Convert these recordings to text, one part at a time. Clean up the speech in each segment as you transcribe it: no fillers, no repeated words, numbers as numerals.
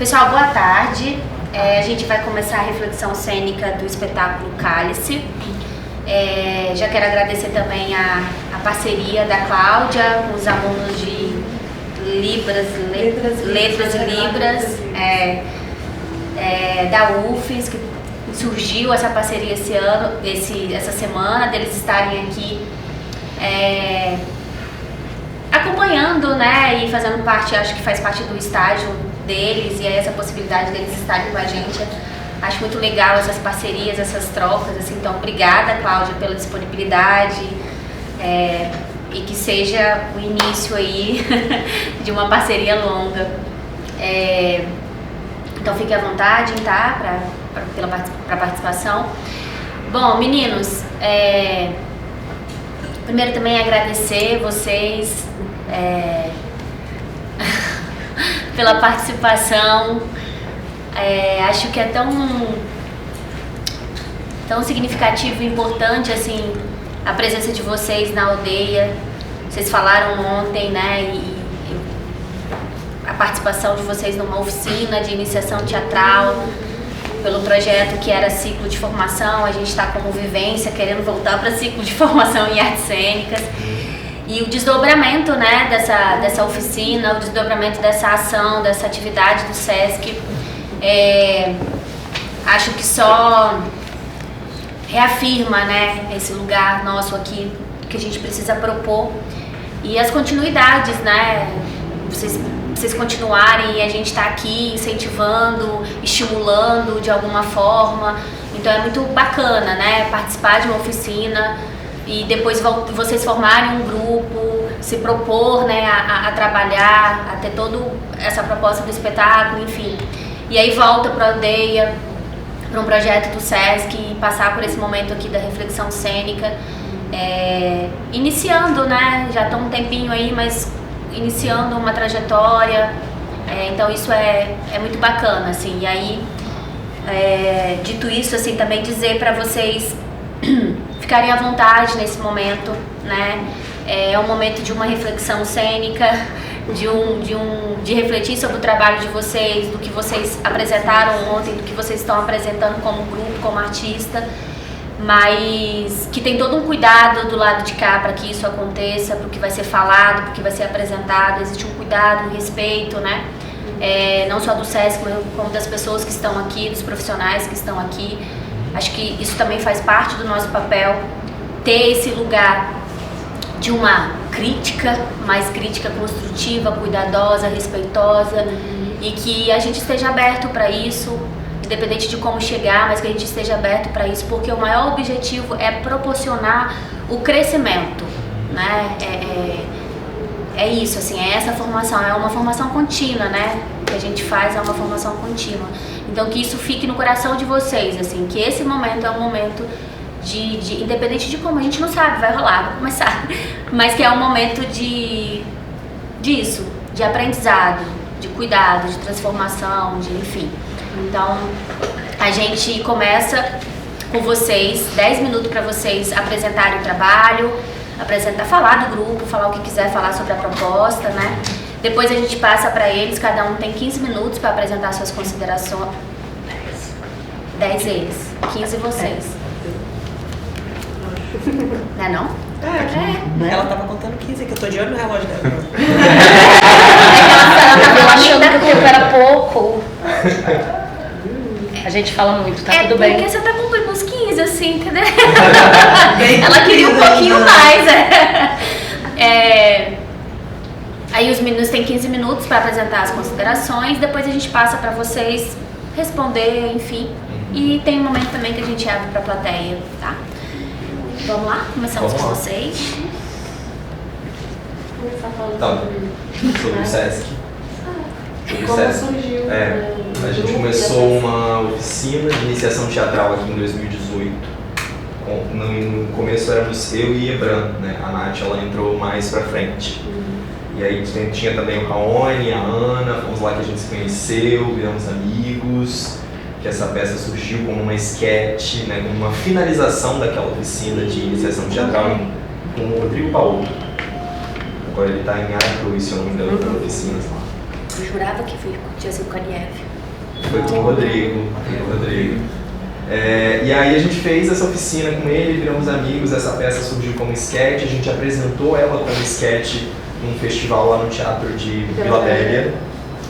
Pessoal, boa tarde. A gente vai começar a reflexão cênica do espetáculo Cálice. Já quero agradecer também a parceria da Cláudia com os alunos de Letras e Libras, da UFES, que surgiu essa parceria esse ano, essa semana, deles estarem aqui acompanhando, né, e fazendo parte, acho que faz parte do estágio deles, e essa possibilidade deles estarem com a gente. Acho muito legal essas parcerias, essas trocas, assim, então obrigada, Cláudia, pela disponibilidade, e que seja o início aí de uma parceria longa. Então fique à vontade, tá, para participação. Bom, meninos, primeiro também agradecer vocês pela participação. Acho que é tão significativo e importante, assim, a presença de vocês na aldeia. Vocês falaram ontem, né, e a participação de vocês numa oficina de iniciação teatral, pelo projeto que era ciclo de formação. A gente está como Vivência, querendo voltar para ciclo de formação em artes cênicas. E o desdobramento, né, dessa oficina, o desdobramento dessa ação, dessa atividade do SESC, acho que só reafirma, né, esse lugar nosso aqui que a gente precisa propor. E as continuidades, né, vocês continuarem e a gente tá aqui incentivando, estimulando de alguma forma. Então é muito bacana, né, participar de uma oficina e depois vocês formarem um grupo, se propor, né, a trabalhar, a ter toda essa proposta do espetáculo, enfim. E aí volta para a aldeia, para um projeto do SESC, e passar por esse momento aqui da reflexão cênica, iniciando, né, já está um tempinho aí, mas iniciando uma trajetória. Então isso é muito bacana, assim. E aí, dito isso, assim, também dizer para vocês ficarem à vontade nesse momento, né? É um momento de uma reflexão cênica, de refletir sobre o trabalho de vocês, do que vocês apresentaram ontem, do que vocês estão apresentando como grupo, como artista, mas que tem todo um cuidado do lado de cá para que isso aconteça, para o que vai ser falado, para o que vai ser apresentado. Existe um cuidado, um respeito, né? Não só do SESC, mas como das pessoas que estão aqui, dos profissionais que estão aqui. Acho que isso também faz parte do nosso papel, ter esse lugar de uma crítica, mais crítica construtiva, cuidadosa, respeitosa, e que a gente esteja aberto para isso, independente de como chegar, mas que a gente esteja aberto para isso, porque o maior objetivo é proporcionar o crescimento, né? É isso, assim, é essa formação, é uma formação contínua, né? Que a gente faz, é uma formação contínua. Então que isso fique no coração de vocês, assim, que esse momento é um momento de independente de como, a gente não sabe, vai rolar, vai começar, mas que é um momento disso, de aprendizado, de cuidado, de transformação, de enfim. Então, a gente começa com vocês, 10 minutos para vocês apresentarem o trabalho, falar do grupo, falar o que quiser falar sobre a proposta, né? Depois a gente passa para eles, cada um tem 15 minutos para apresentar suas considerações. 10 eles, 15 vocês. Não é não? Ela tava contando 15, que eu tô de olho no relógio dela. Ela tava achando que o tempo era pouco. A gente fala muito, tá tudo bem. Porque você tá cumprindo uns 15, assim, entendeu? Ela queria um pouquinho mais, Aí os meninos têm 15 minutos para apresentar as considerações, depois a gente passa para vocês responder, enfim. E tem um momento também que a gente abre para a plateia, tá? Vamos lá? Começamos com vocês. Começar falando sobre o SESC. Como surgiu? A gente começou uma oficina de iniciação teatral aqui em 2018. No começo éramos eu e Ebran, né? A Nath, ela entrou mais pra frente. E aí tinha também o Raoni, a Ana, fomos lá que a gente se conheceu, viramos amigos. Que essa peça surgiu como uma esquete, né? Como uma finalização daquela oficina de iniciação teatral com o Rodrigo Paulo. Agora ele tá em Aracruz, se eu não me engano, para oficinas lá. Eu jurava que tinha sido com a Niev. Foi com o Rodrigo. E aí a gente fez essa oficina com ele, viramos amigos, essa peça surgiu como sketch, a gente apresentou ela como sketch num festival lá no Teatro de Vila Velha.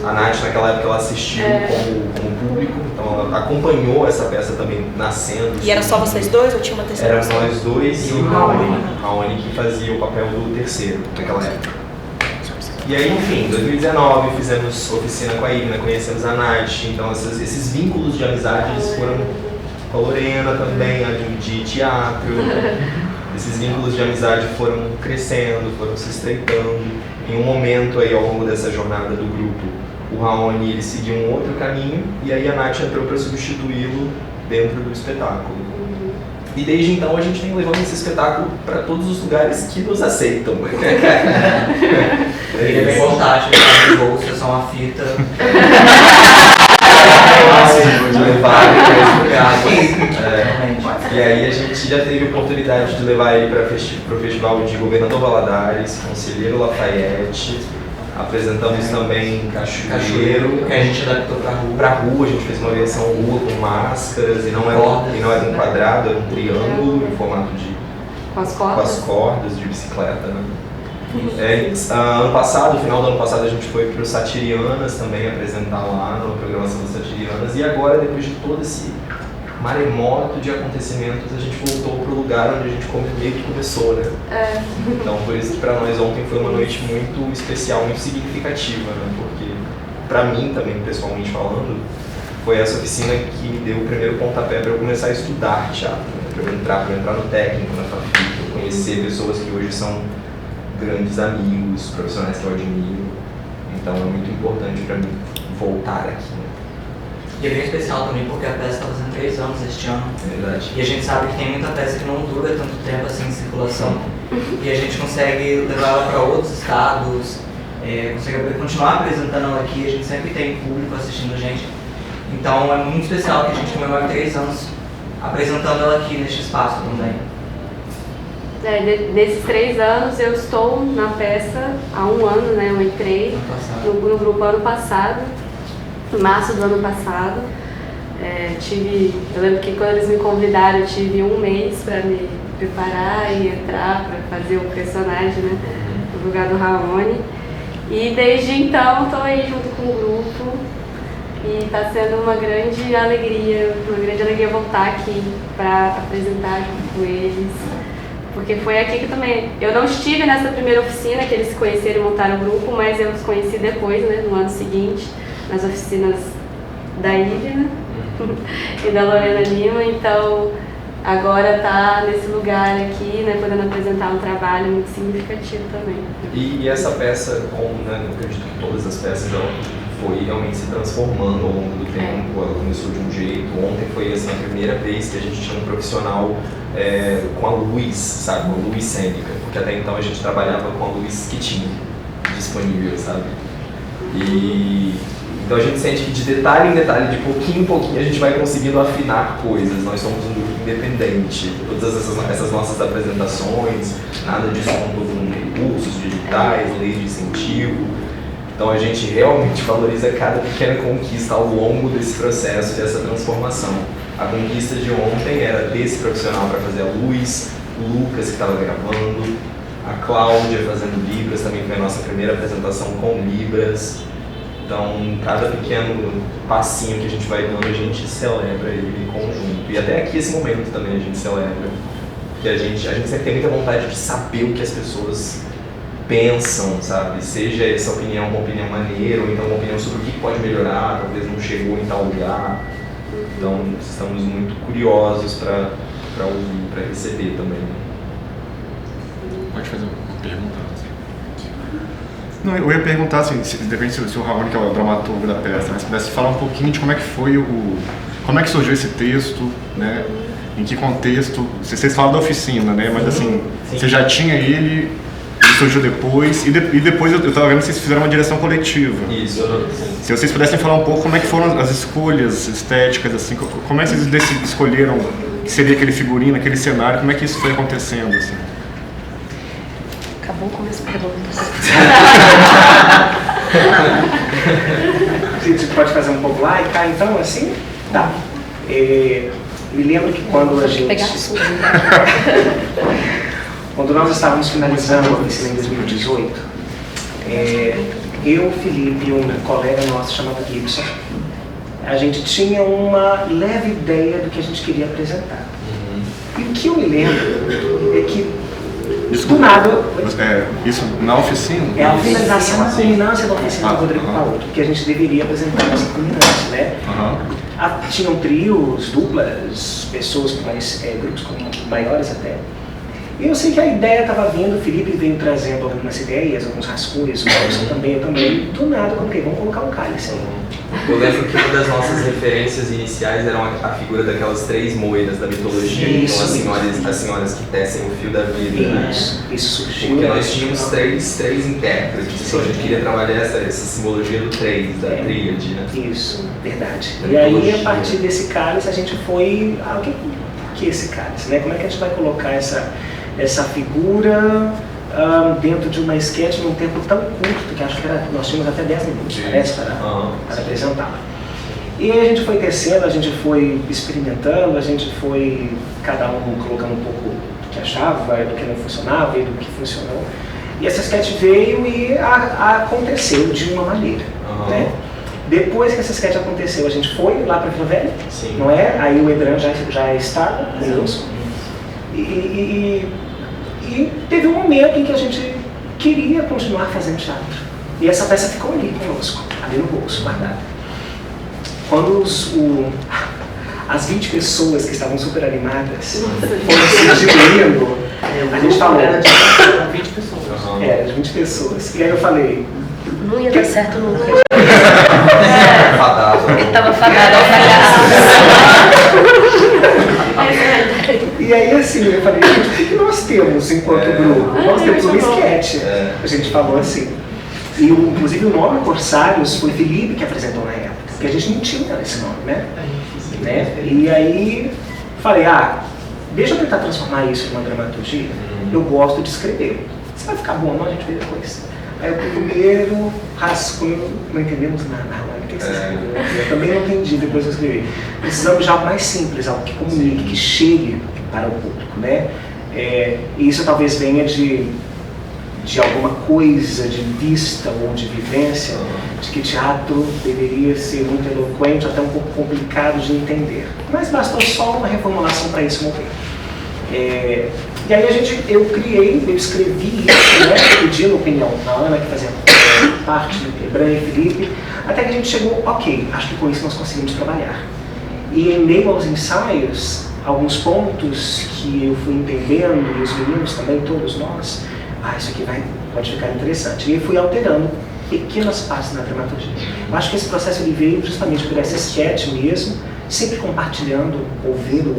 A Nath, naquela época, ela assistiu como público, então ela acompanhou essa peça também nascendo. E era só vocês dois ou tinha uma terceira Era pessoa? nós dois e o Raoni que fazia o papel do terceiro naquela época. E aí, enfim, em 2019 fizemos oficina com a Igna, conhecemos a Nath, então esses vínculos de amizades foram com a Lorena também, a de teatro. Esses vínculos de amizade foram crescendo, foram se estreitando. Em um momento aí ao longo dessa jornada do grupo, o Raoni ele seguiu um outro caminho e aí a Nath entrou para substituí-lo dentro do espetáculo. E desde então a gente tem levado esse espetáculo para todos os lugares que nos aceitam. Ele é bem vontade, de bolsa, é só uma fita. De levar ele para esse lugar. E aí a gente já teve a oportunidade de levar ele para o Festival de Governador Valadares, Conselheiro Lafayette. Apresentamos também Cachoeiro, que a gente adaptou pra rua. A gente fez uma versão rua com máscaras e não era um quadrado, era um triângulo em formato de... Com as Com as cordas? cordas de bicicleta, né? Ano passado, no final do ano passado, a gente foi para o Satirianas também apresentar lá na programação das Satirianas. E agora, depois de todo esse maremoto de acontecimentos, a gente voltou para o lugar onde a gente meio que começou, né? Então, por isso que para nós ontem foi uma noite muito especial, muito significativa, né? Porque, para mim também, pessoalmente falando, foi essa oficina que me deu o primeiro pontapé para eu começar a estudar teatro, né? Para eu entrar no técnico, na faculdade, para eu conhecer pessoas que hoje são grandes amigos, profissionais que eu admiro. Então é muito importante para mim voltar aqui, né? E é bem especial também porque a peça está fazendo 3 anos este ano. É verdade. E a gente sabe que tem muita peça que não dura tanto tempo assim em circulação. E a gente consegue levar ela para outros estados, consegue continuar apresentando ela aqui, a gente sempre tem público assistindo a gente. Então é muito especial que a gente comemore 3 anos apresentando ela aqui neste espaço também. Nesses 3 anos eu estou na peça há 1 ano, né? Eu entrei no grupo ano passado, em março do ano passado. Eu lembro que quando eles me convidaram eu tive 1 mês para me preparar e entrar para fazer o personagem, né? No lugar do Raoni. E desde então estou aí junto com o grupo e está sendo uma grande alegria voltar aqui para apresentar junto com eles. Porque foi aqui que também... Eu não estive nessa primeira oficina que eles se conheceram e montaram o grupo, mas eu os conheci depois, né, no ano seguinte, nas oficinas da Ivna e da Lorena Lima. Então, agora tá nesse lugar aqui, né, podendo apresentar um trabalho muito significativo também. E essa peça, como, né, eu acredito que todas as peças, ela foi realmente se transformando ao longo do tempo. Ela começou de um jeito. Ontem foi assim, a primeira vez que a gente tinha um profissional com a luz, sabe, uma luz cênica, porque até então a gente trabalhava com a luz que tinha disponível, sabe? E então a gente sente que de detalhe em detalhe, de pouquinho em pouquinho, a gente vai conseguindo afinar coisas. Nós somos um grupo independente. Todas essas nossas apresentações, nada disso contou com recursos digitais, lei de incentivo. Então a gente realmente valoriza cada pequena conquista ao longo desse processo, dessa transformação. A conquista de ontem era ter esse profissional para fazer a luz, o Lucas que estava gravando, a Cláudia fazendo Libras, também foi a nossa primeira apresentação com Libras. Então, cada pequeno passinho que a gente vai dando, a gente celebra ele em conjunto. E até aqui, esse momento também, a gente celebra. Porque a gente sempre tem muita vontade de saber o que as pessoas pensam, sabe? Seja essa opinião uma opinião maneira, ou então uma opinião sobre o que pode melhorar, talvez não chegou em tal lugar. Então, estamos muito curiosos para ouvir, para receber também. Pode fazer uma pergunta? Não, eu ia perguntar, assim, depende se o Raoni, que é o dramaturgo da peça, mas se pudesse falar um pouquinho de como é que foi como é que surgiu esse texto, né? Em que contexto? Vocês falam da oficina, né? Mas assim, você já tinha ele surgiu depois, e depois eu estava vendo que vocês fizeram uma direção coletiva. Isso. Se vocês pudessem falar um pouco como é que foram as escolhas estéticas, assim, como é que vocês escolheram que seria aquele figurino, aquele cenário, como é que isso foi acontecendo, assim? Acabou com as perguntas. A gente pode fazer um pouco lá e cá, então, assim? Tá. Me lembro que quando a gente... Quando nós estávamos finalizando a oficina em 2018, eu, Felipe e um colega nosso chamado Gibson, a gente tinha uma leve ideia do que a gente queria apresentar. E o que eu me lembro é que, do nada... isso na oficina? É a finalização, a culminância da oficina do Rodrigo Paoto, que a gente deveria apresentar nessa culminância, né? Tinham trios, duplas, pessoas com mais, grupos maiores até. E eu sei que a ideia estava vindo, o Felipe veio trazendo algumas ideias, alguns rascunhos, o Robson também, do nada eu coloquei, vamos colocar um cálice aí. Eu lembro que uma das nossas referências iniciais era a figura daquelas 3 moiras da mitologia, então as senhoras que tecem o fio da vida. Isso surgiu. Porque nós tínhamos três intérpretes, então a gente queria trabalhar essa simbologia do 3, da tríade, né? Isso, verdade. E aí, a partir desse cálice, a gente foi... o que é esse cálice, né? Como é que a gente vai colocar essa figura dentro de uma sketch num tempo tão curto, que acho que nós tínhamos até 10 minutos, parece, para apresentá-la. E aí a gente foi descendo, a gente foi experimentando, a gente foi, cada um colocando um pouco do que achava, do que não funcionava e do que funcionou. E essa sketch veio e aconteceu de uma maneira, né? Depois que essa sketch aconteceu, a gente foi lá para Vila Velha, não é? Aí o Ebran já estava conosco. E teve um momento em que a gente queria continuar fazendo teatro. E essa peça ficou ali conosco, ali no bolso, guardada. Quando as 20 pessoas que estavam super animadas foram se diluindo, a gente falou... Era de 20 pessoas. Era de 20 pessoas. E aí eu falei... Não ia dar certo nunca. Ele estava fadado ao fracasso. E aí assim, eu falei, gente, o que nós temos enquanto grupo? Nós temos um sketch. A gente falou assim. E inclusive o nome Corsários foi Felipe que apresentou na época, porque a gente não tinha esse nome, né? E aí falei, deixa eu tentar transformar isso em uma dramaturgia. Eu gosto de escrever. Se vai ficar bom ou não, a gente vê depois. Aí o primeiro rascunho, não entendemos nada, eu também não entendi depois que eu escrevi. Precisamos de algo mais simples, algo que comunique, que chegue para o público, né? E isso talvez venha de alguma coisa de vista ou de vivência, de que teatro deveria ser muito eloquente, até um pouco complicado de entender. Mas bastou só uma reformulação para isso mover. E aí eu escrevi isso, né, pedindo opinião na Ana, que fazia parte do Ebran e Felipe, até que a gente chegou, ok, acho que com isso nós conseguimos trabalhar. E em meio aos ensaios, alguns pontos que eu fui entendendo, e os meninos também, todos nós, isso aqui pode ficar interessante. E eu fui alterando pequenas partes na dramaturgia. Eu acho que esse processo ele veio justamente por essa sketch mesmo, sempre compartilhando, ouvindo,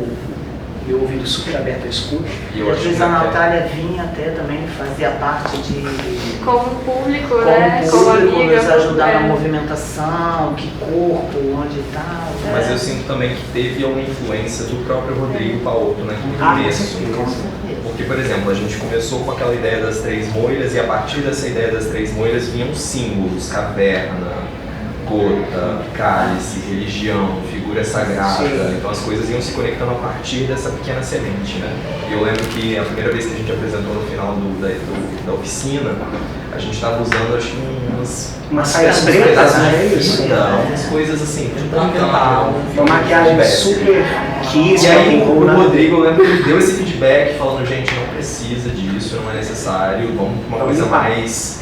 meu ouvido super aberto à escuta. E às vezes a Natália vinha até também, fazia parte de... Como público, como amiga. Nos ajudar na movimentação, que corpo, onde e tal. Mas eu sinto também que teve uma influência do próprio Rodrigo Paoto naquele começo. Porque, por exemplo, a gente começou com aquela ideia das 3 moiras e a partir dessa ideia das 3 moiras vinham símbolos, caverna, gota, cálice, religião, figura sagrada. Então as coisas iam se conectando a partir dessa pequena semente, né? E eu lembro que a primeira vez que a gente apresentou no final da oficina, a gente estava usando, acho que umas saias pretas, né? Isso. Umas coisas assim, tipo uma maquiagem super quis. E aí o Rodrigo, eu lembro que ele deu esse feedback falando, gente, não precisa disso, não é necessário, vamos para uma coisa mais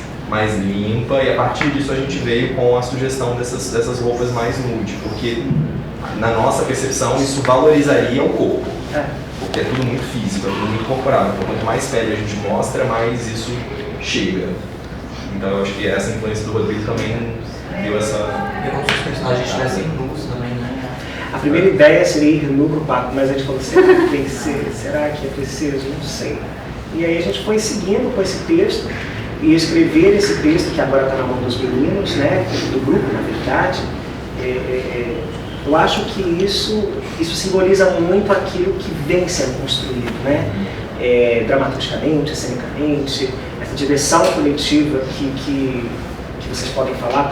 limpa, e a partir disso a gente veio com a sugestão dessas roupas mais nude, porque na nossa percepção isso valorizaria o corpo, porque é tudo muito físico, é tudo muito corporal, então quanto mais pele a gente mostra, mais isso chega. Então eu acho que essa influência do Rodrigo também deu essa... É como se os personagens estivessem nus também, né? A primeira ideia seria ir nu pro papo, mas a gente falou, será que tem que ser? Será que é preciso? Não sei. E aí a gente foi seguindo com esse texto, e escrever esse texto, que agora está na mão dos meninos, né, do grupo, na verdade, eu acho que isso simboliza muito aquilo que vem sendo construído, né, dramaturgicamente, cenicamente, essa direção coletiva que vocês podem falar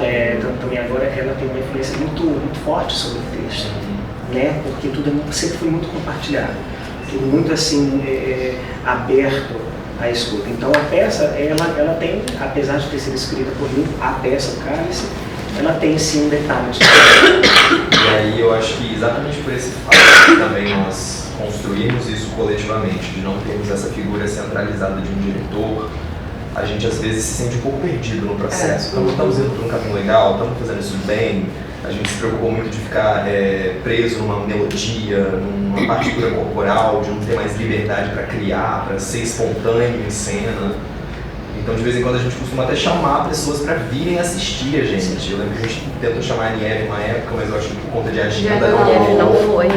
também agora, ela tem uma influência muito forte sobre o texto, né? Porque tudo sempre foi muito compartilhado, tudo muito assim aberto à escuta. Então a peça, ela tem, apesar de ter sido escrita por mim, a peça, o Cálice, ela tem sim um detalhe de E aí eu acho que exatamente por esse fato também nós construímos isso coletivamente, de não termos essa figura centralizada de um diretor, a gente às vezes se sente um pouco perdido no processo. Então estamos indo por um caminho legal, estamos fazendo isso bem, a gente se preocupou muito de ficar preso numa melodia, numa partitura corporal, de não ter mais liberdade para criar, para ser espontâneo em cena. Então, de vez em quando, a gente costuma até chamar pessoas para virem assistir a gente. Eu lembro que a gente tentou chamar a Nieve uma época, mas eu acho que por conta de agenda não foi.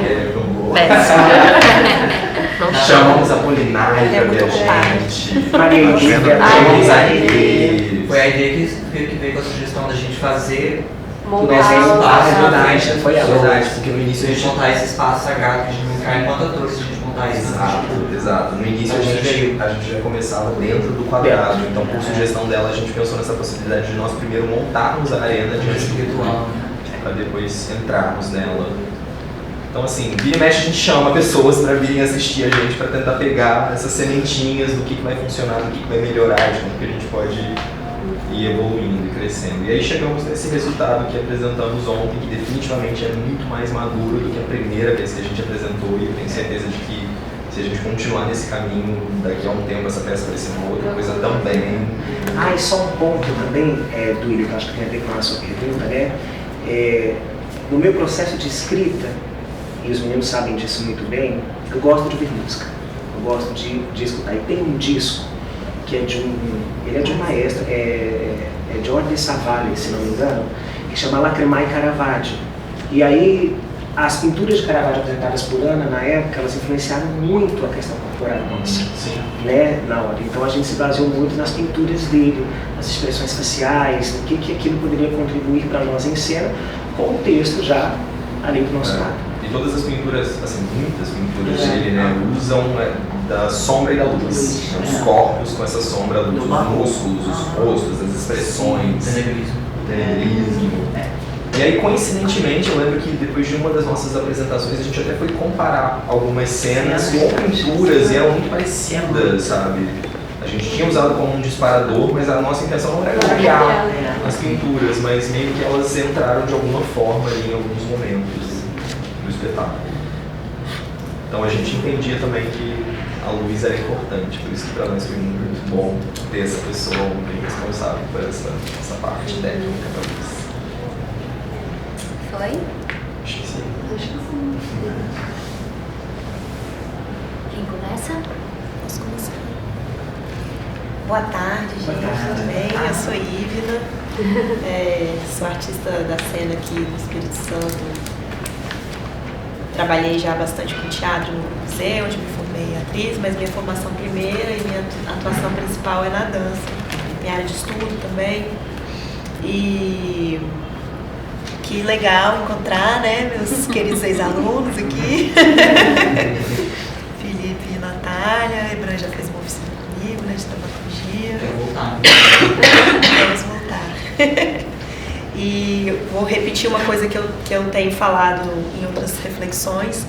Chamamos a Polinária para ver a gente. Chamamos a Nieve. Foi a ideia que veio com a sugestão da gente fazer montar espaço. Foi a verdade, porque no início a gente montar esse espaço sagrado que a gente não cai enquanto atores, se a gente montar isso. Exato. No início a gente já começava dentro do quadrado, então por sugestão dela a gente pensou nessa possibilidade de nós primeiro montarmos a arena diante do ritual, para depois entrarmos nela. Então assim, vira e mexe a gente chama pessoas para virem assistir a gente, para tentar pegar essas sementinhas do que vai funcionar, do que vai melhorar, de como que a gente pode ir evoluindo e crescendo. E aí chegamos nesse resultado que apresentamos ontem, que definitivamente é muito mais maduro do que a primeira vez que a gente apresentou, e eu tenho certeza de que se a gente continuar nesse caminho, daqui a um tempo essa peça vai ser uma outra coisa também. E só um ponto também, Duílio, que eu acho que tem a ver com a sua pergunta, né? No meu processo de escrita, e os meninos sabem disso muito bem, eu gosto de ouvir música, eu gosto de escutar. E tem um disco que ele é de um maestro, Jordi Savali, se não me engano, que chama Lacrimae Caravaggio. E aí, as pinturas de Caravaggio apresentadas por Ana, na época, elas influenciaram muito a questão corporal nossa, né, na hora. Então a gente se baseou muito nas pinturas dele, nas expressões faciais, no que aquilo poderia contribuir para nós em cena, com o texto já ali do nosso lado. E todas as pinturas, assim, muitas pinturas dele, né, usam da sombra e da luz. Os corpos com essa sombra, os músculos, os rostos, as expressões, o tenebrismo. E aí, coincidentemente, eu lembro que depois de uma das nossas apresentações, a gente até foi comparar algumas cenas com pinturas e eram muito parecidas, sabe? A gente tinha usado como um disparador, mas a nossa intenção não era criar as pinturas, mas meio que elas entraram de alguma forma ali em alguns momentos do espetáculo. Então a gente entendia também que a luz era importante, por isso que para nós foi muito bom ter essa pessoa bem responsável por essa parte técnica da luz. Foi? Acho que sim. Quem começa? Posso começar? Boa tarde, gente. Tudo bem? Eu sou Ívila, sou artista da cena aqui no Espírito Santo. Trabalhei já bastante com teatro no museu, onde me formei atriz, mas minha formação primeira e minha atuação principal é na dança. Minha área de estudo também. E que legal encontrar, né, meus queridos ex-alunos aqui. Felipe e Natália, a Ebran já fez uma oficina comigo, né, de dramaturgia. Vamos voltar. E vou repetir uma coisa que eu tenho falado em outras reflexões,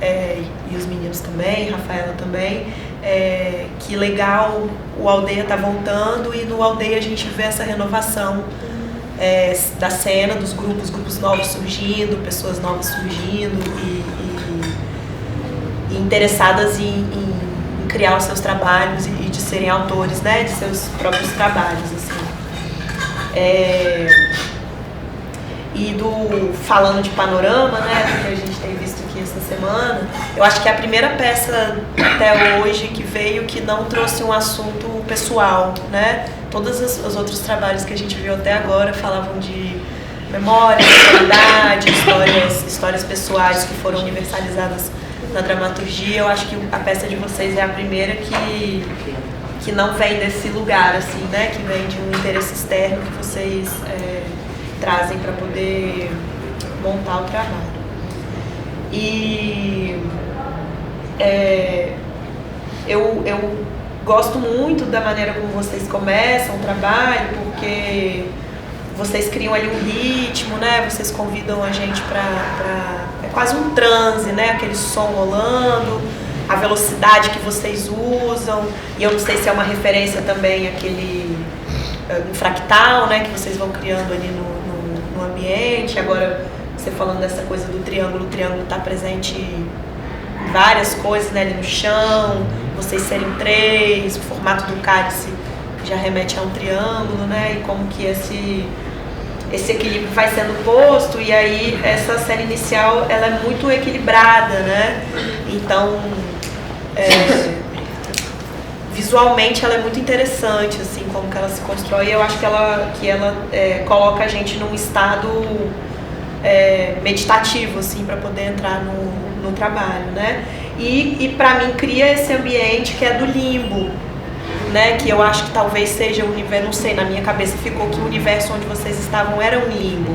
e os meninos também, Rafaela também, que legal o Aldeia tá voltando, e no Aldeia a gente vê essa renovação da cena, dos grupos novos surgindo, pessoas novas surgindo e interessadas em criar os seus trabalhos e de serem autores, né, de seus próprios trabalhos, assim. E falando de panorama, né, do que a gente tem visto aqui essa semana, eu acho que é a primeira peça até hoje que veio que não trouxe um assunto pessoal, né? Todos os outros trabalhos que a gente viu até agora falavam de memória, sexualidade, histórias pessoais que foram universalizadas na dramaturgia. Eu acho que a peça de vocês é a primeira que não vem desse lugar, assim, né? Que vem de um interesse externo que vocês trazem para poder montar o trabalho. E eu gosto muito da maneira como vocês começam o trabalho, porque vocês criam ali um ritmo, né? Vocês convidam a gente é quase um transe, né? Aquele som rolando, a velocidade que vocês usam, e eu não sei se é uma referência também àquele um fractal, né? Que vocês vão criando ali no ambiente. Agora, você falando dessa coisa do triângulo, o triângulo está presente em várias coisas, né? Ali no chão, vocês serem 3, o formato do cálice já remete a um triângulo, né? E como que esse equilíbrio vai sendo posto, e aí essa série inicial ela é muito equilibrada, né? Então, visualmente ela é muito interessante, assim, como que ela se constrói. Eu acho que ela coloca a gente num estado meditativo, assim, para poder entrar no trabalho, né? E para mim cria esse ambiente que é do limbo, né, que eu acho que talvez seja o universo, não sei, na minha cabeça ficou que o universo onde vocês estavam era um limbo,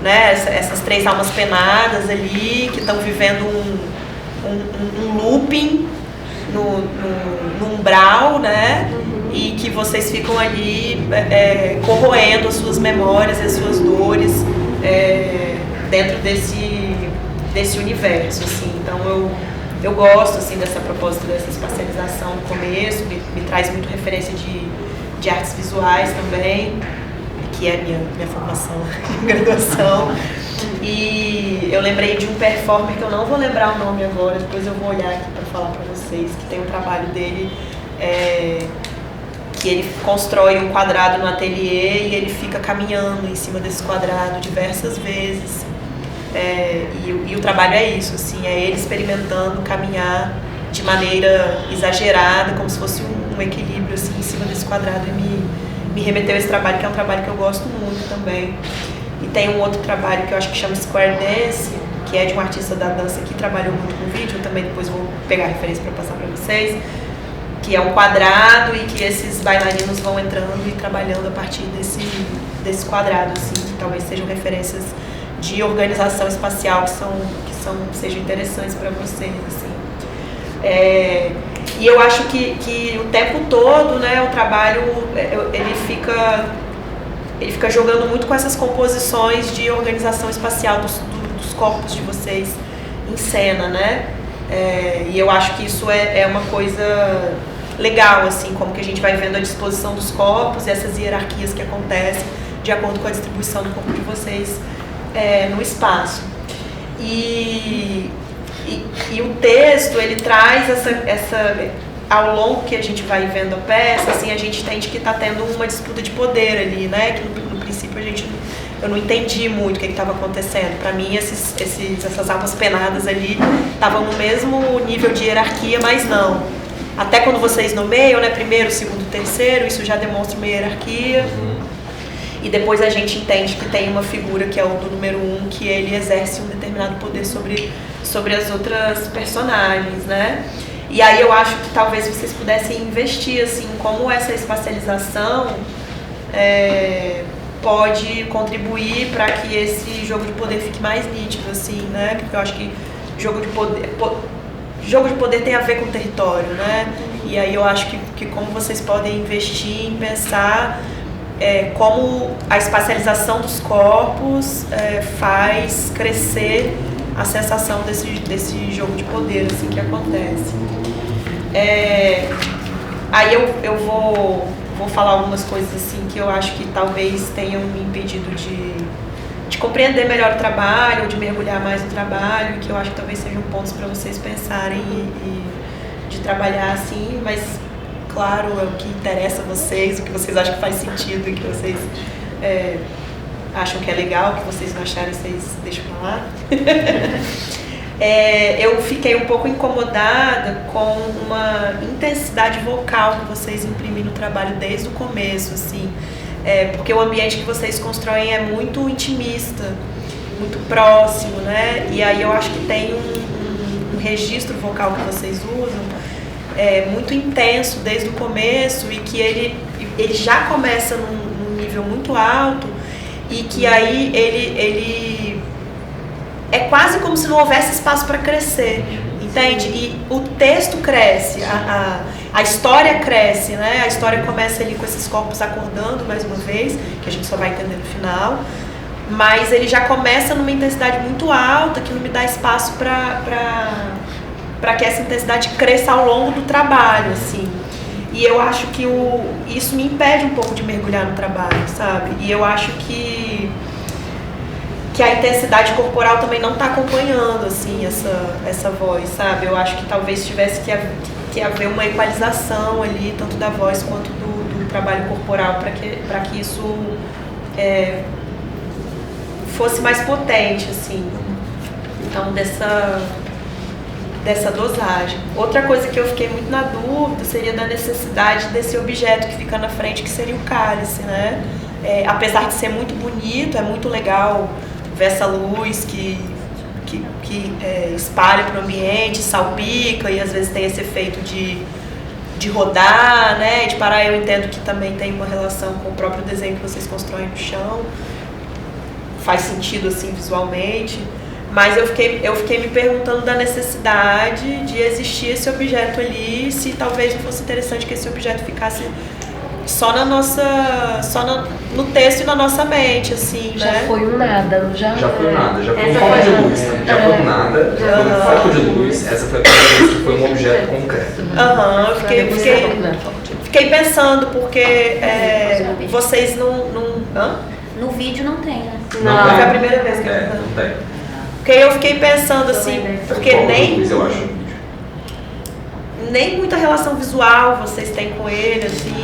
né, essas 3 almas penadas ali, que estão vivendo um looping no umbral, né, e que vocês ficam ali corroendo as suas memórias e as suas dores dentro desse universo, assim. Então eu gosto, assim, dessa proposta, dessa espacialização no começo, me traz muito referência de artes visuais também, que é minha formação em graduação. E eu lembrei de um performer que eu não vou lembrar o nome agora, depois eu vou olhar aqui para falar para vocês, que tem um trabalho dele, que ele constrói um quadrado no ateliê e ele fica caminhando em cima desse quadrado diversas vezes. E o trabalho é isso, assim, é ele experimentando caminhar de maneira exagerada, como se fosse um equilíbrio, assim, em cima desse quadrado, e me remeteu a esse trabalho, que é um trabalho que eu gosto muito também. E tem um outro trabalho que eu acho que chama Square Dance, que é de um artista da dança que trabalhou muito com vídeo, eu também depois vou pegar a referência para passar para vocês, que é um quadrado e que esses bailarinos vão entrando e trabalhando a partir desse quadrado, assim, que talvez sejam referências de organização espacial que sejam interessantes para vocês, assim. E eu acho que o tempo todo, né, o trabalho ele fica jogando muito com essas composições de organização espacial dos corpos de vocês em cena, né? E eu acho que isso é uma coisa legal, assim, como que a gente vai vendo a disposição dos corpos e essas hierarquias que acontecem de acordo com a distribuição do corpo de vocês no espaço. E o texto, ele traz ao longo que a gente vai vendo a peça, assim, a gente entende que está tendo uma disputa de poder ali, né? Que no princípio eu não entendi muito o que estava acontecendo. Para mim, essas almas penadas ali estavam no mesmo nível de hierarquia, mas não. Até quando vocês nomeiam, né? Primeiro, segundo, terceiro, isso já demonstra uma hierarquia. E depois a gente entende que tem uma figura que é o do número 1, que ele exerce um determinado poder sobre as outras personagens, né? E aí eu acho que talvez vocês pudessem investir, assim, como essa espacialização pode contribuir para que esse jogo de poder fique mais nítido, assim, né? Porque eu acho que jogo de poder tem a ver com território, né? E aí eu acho que como vocês podem investir em pensar como a espacialização dos corpos faz crescer a sensação desse jogo de poder, assim, que acontece. Aí eu vou falar algumas coisas, assim, que eu acho que talvez tenham me impedido de compreender melhor o trabalho, ou de mergulhar mais no trabalho, que eu acho que talvez sejam pontos para vocês pensarem e de trabalhar, assim, mas claro, é o que interessa a vocês, o que vocês acham que faz sentido, o que vocês acham que é legal, o que vocês não acharem, vocês deixam pra lá. Eu fiquei um pouco incomodada com uma intensidade vocal que vocês imprimem no trabalho desde o começo, assim, porque o ambiente que vocês constroem é muito intimista, muito próximo, né? E aí eu acho que tem um registro vocal que vocês usam muito intenso desde o começo, e que ele já começa num nível muito alto, e que aí ele é quase como se não houvesse espaço para crescer, entende? E o texto cresce, a história cresce, né? A história começa ali com esses corpos acordando mais uma vez, que a gente só vai entender no final, mas ele já começa numa intensidade muito alta, que não me dá espaço para que essa intensidade cresça ao longo do trabalho, assim. E eu acho que isso me impede um pouco de mergulhar no trabalho, sabe? E eu acho que a intensidade corporal também não está acompanhando, assim, essa voz, sabe? Eu acho que talvez tivesse que haver uma equalização ali, tanto da voz quanto do trabalho corporal, para que isso fosse mais potente, assim. Então, dessa dosagem. Outra coisa que eu fiquei muito na dúvida seria da necessidade desse objeto que fica na frente, que seria o cálice, né? Apesar de ser muito bonito, é muito legal ver essa luz que espalha para o ambiente, salpica e às vezes tem esse efeito de rodar, né? De parar. Eu entendo que também tem uma relação com o próprio desenho que vocês constroem no chão. Faz sentido assim visualmente. Mas eu fiquei me perguntando da necessidade de existir esse objeto ali, se talvez não fosse interessante que esse objeto ficasse só no texto e na nossa mente, assim, já né? Foi um nada, não já? Já foi um nada, já foi um foco de luz, né? Já foi um nada, já foi um foco de luz. Essa foi a primeira vez que foi um objeto concreto. Fiquei pensando, porque vocês não... No vídeo não tem, né? Não, foi a primeira vez que eu não tem. Porque eu fiquei pensando assim, porque nem muita relação visual vocês têm com ele, assim,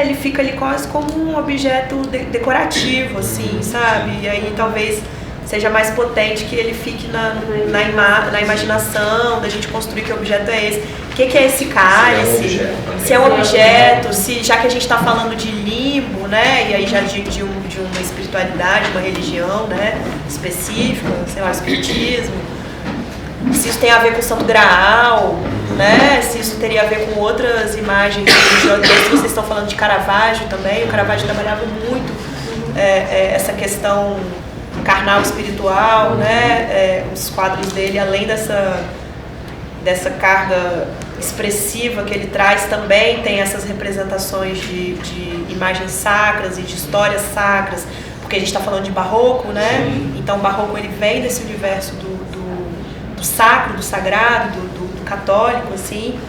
ele fica ali quase como um objeto decorativo, assim, sabe? E aí talvez seja mais potente que ele fique na imaginação, da gente construir que objeto é esse. O que é esse cálice? Se é um objeto, já que a gente está falando de limbo, né? E aí já de uma espiritualidade, uma religião, né? Específica, sei lá, espiritismo. Se isso tem a ver com o Santo Graal, né? Se isso teria a ver com outras imagens religiosas. Vocês estão falando de Caravaggio também. O Caravaggio trabalhava muito essa questão carnal espiritual, né? Os quadros dele, além dessa carga expressiva que ele traz, também tem essas representações de imagens sacras e de histórias sacras, porque a gente está falando de barroco, né? Então o barroco ele vem desse universo do sacro, do sagrado, do católico, assim,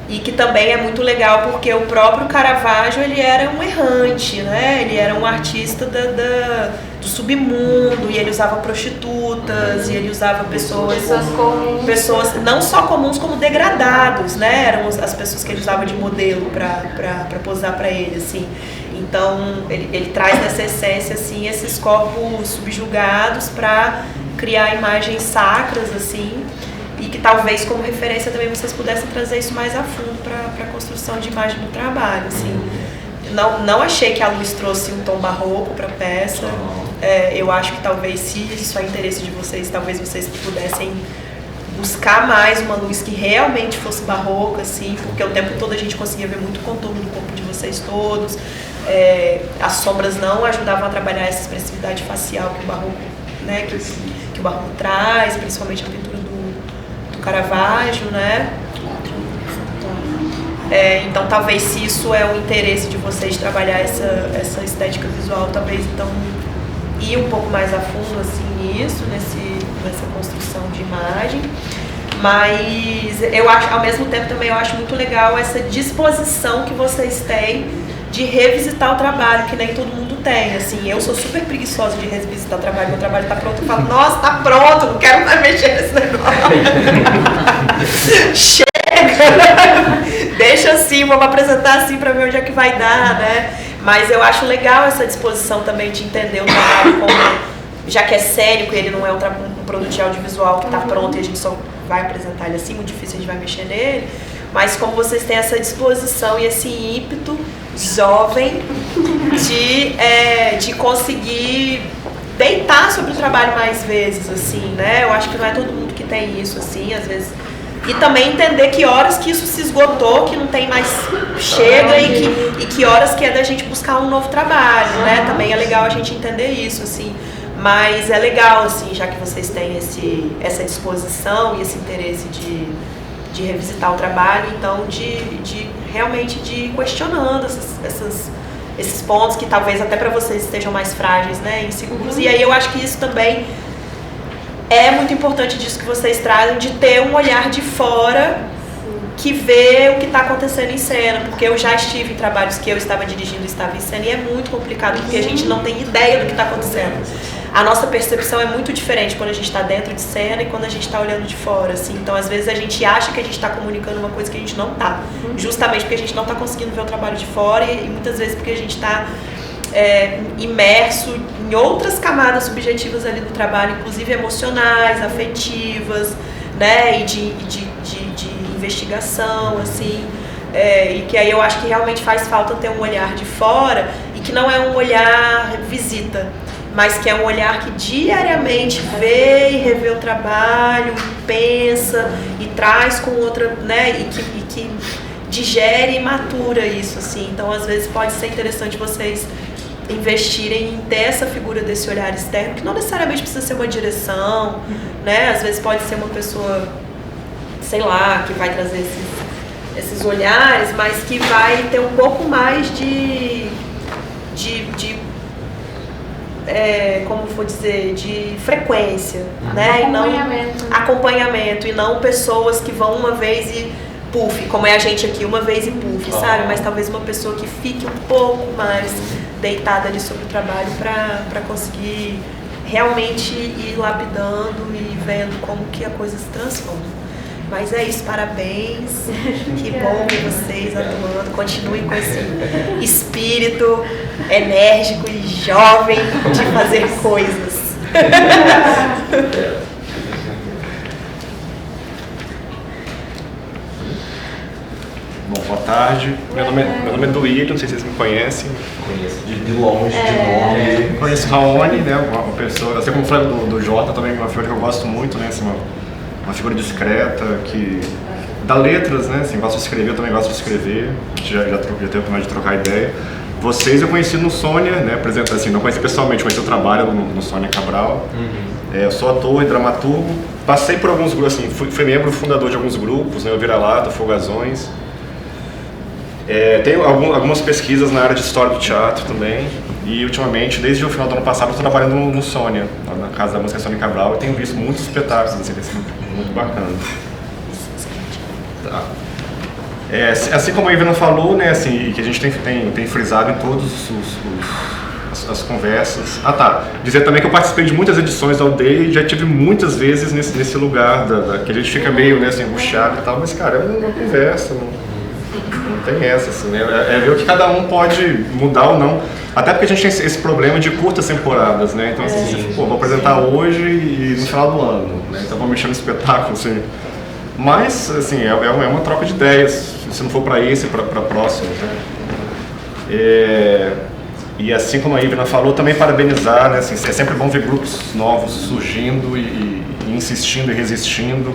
e que também é muito legal porque o próprio Caravaggio ele era um errante, né? Ele era um artista do submundo, e ele usava prostitutas, e ele usava pessoas não só comuns como degradados, né? Eram as pessoas que ele usava de modelo para posar para ele, assim. Então ele traz nessa essência assim esses corpos subjugados para criar imagens sacras, assim, e que talvez como referência também vocês pudessem trazer isso mais a fundo para a construção de imagem do trabalho, assim. Não achei que a luz trouxe um tom barroco para a peça. Eu acho que talvez, se isso é interesse de vocês, talvez vocês pudessem buscar mais uma luz que realmente fosse barroca, assim, porque o tempo todo a gente conseguia ver muito contorno do corpo de vocês todos. As sombras não ajudavam a trabalhar essa expressividade facial que o barroco, né, que o barroco traz, principalmente a pintura do Caravaggio, né? Então talvez, se isso é o interesse de vocês trabalhar essa estética visual, talvez então ir um pouco mais a fundo assim nisso, nessa construção de imagem. Mas eu acho, ao mesmo tempo também eu acho muito legal essa disposição que vocês têm de revisitar o trabalho, que nem todo mundo tem, assim. Eu sou super preguiçosa de revisitar o trabalho, meu trabalho tá pronto, eu falo, nossa, tá pronto, não quero mais mexer nesse negócio. Chega! Deixa assim, vamos apresentar assim pra ver onde é que vai dar, né? Mas eu acho legal essa disposição também de entender o trabalho como, já que é cênico, ele não é um produto de audiovisual que tá pronto e a gente só vai apresentar ele assim, muito difícil a gente vai mexer nele, mas como vocês têm essa disposição e esse ímpeto jovem de conseguir deitar sobre o trabalho mais vezes, assim, né? Eu acho que não é todo mundo que tem isso, assim, às vezes. E também entender que horas que isso se esgotou, que não tem mais, chega, e que horas que é da gente buscar um novo trabalho, né? Também é legal a gente entender isso, assim. Mas é legal, assim, já que vocês têm essa disposição e esse interesse de revisitar o trabalho, então realmente de ir questionando esses pontos que talvez até para vocês estejam mais frágeis, né, inseguros. E aí eu acho que isso também é muito importante disso que vocês trazem, de ter um olhar de fora que vê o que está acontecendo em cena, porque eu já estive em trabalhos que eu estava dirigindo e estava em cena, e é muito complicado porque a gente não tem ideia do que está acontecendo. A nossa percepção é muito diferente quando a gente está dentro de cena e quando a gente está olhando de fora, assim. Então, às vezes, a gente acha que a gente está comunicando uma coisa que a gente não está, justamente porque a gente não está conseguindo ver o trabalho de fora e muitas vezes porque a gente está imerso em outras camadas subjetivas ali do trabalho, inclusive emocionais, afetivas, né, e de investigação, assim, e que aí eu acho que realmente faz falta ter um olhar de fora e que não é um olhar visita, mas que é um olhar que diariamente vê e revê o trabalho, pensa e traz com outra, né, e que digere e matura isso, assim. Então, às vezes pode ser interessante vocês investirem em ter essa figura desse olhar externo, que não necessariamente precisa ser uma direção, né? Às vezes pode ser uma pessoa, sei lá, que vai trazer esses olhares, mas que vai ter um pouco mais como vou dizer, de frequência, né? Acompanhamento, e não pessoas que vão uma vez e puff, como é a gente aqui, uma vez e puff, sabe? Mas talvez uma pessoa que fique um pouco mais deitada ali sobre o trabalho para conseguir realmente ir lapidando e vendo como que a coisa se transforma. Mas é isso, parabéns, que bom ver vocês atuando, continuem com esse espírito enérgico e jovem de fazer coisas. Bom, boa tarde. Meu nome é Duílio, não sei se vocês me conhecem. Conheço de longe, de nome. Conheço Raoni, né, uma pessoa, assim como falei do Jota, também uma figura que eu gosto muito, né, assim, uma figura discreta, que dá letras, né, assim, gosta de escrever, eu também gosto de escrever, já teve a oportunidade de trocar ideia. Vocês eu conheci no Sônia, né, apresenta assim, não conheci pessoalmente, conheci o trabalho no Sônia Cabral. Eu sou ator e dramaturgo, passei por alguns grupos, assim, fui membro fundador de alguns grupos, né, o Vira-Lata, Folgazões. Tenho algumas pesquisas na área de história do teatro também, e ultimamente, desde o final do ano passado, estou trabalhando no Sônia, na Casa da Música Sônia Cabral, e tenho visto muitos espetáculos, assim, muito bacana. Tá. Assim como a Ivana falou, né, assim, que a gente tem frisado em todas as conversas. Dizer também que eu participei de muitas edições da Aldeia e já tive muitas vezes nesse lugar que a gente fica meio, né, assim, angustiado e tal, mas, cara, é uma conversa, não tem essa, assim, né? É ver o que cada um pode mudar ou não. Até porque a gente tem esse problema de curtas temporadas, né? Então, assim, vou apresentar hoje e no final do ano, né? Então, vou mexer no espetáculo, assim. Mas, assim, é uma troca de ideias, se não for para esse, para próximo, né? E assim como a Ivana falou, também parabenizar, né? Assim, é sempre bom ver grupos novos surgindo e insistindo e resistindo.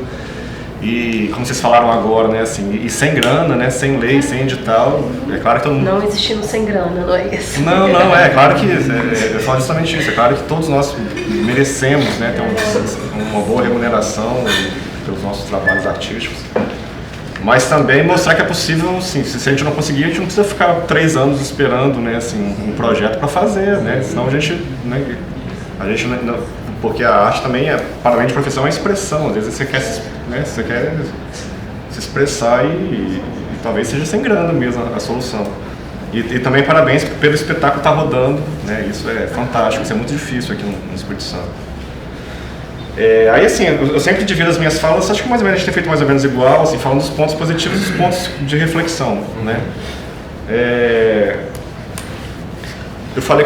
E como vocês falaram agora, né, assim, e sem grana, né, sem lei, sem edital, é claro que não existindo sem grana, não é isso? Não, é claro que, eu falo justamente isso, é claro que todos nós merecemos, né, ter uma boa remuneração pelos nossos trabalhos artísticos, mas também mostrar que é possível, assim, se a gente não conseguir, a gente não precisa ficar 3 anos esperando, né, assim, um projeto para fazer, né, senão a gente porque a arte também, para além de profissão, é expressão. Às vezes você quer se expressar e talvez seja sem grana mesmo a solução. E também parabéns pelo espetáculo estar rodando, né? Isso é fantástico, isso é muito difícil aqui no Espírito Santo. Aí assim, eu sempre divido as minhas falas, acho que mais ou menos a gente tem feito mais ou menos igual, assim, falando dos pontos positivos e dos pontos de reflexão, né?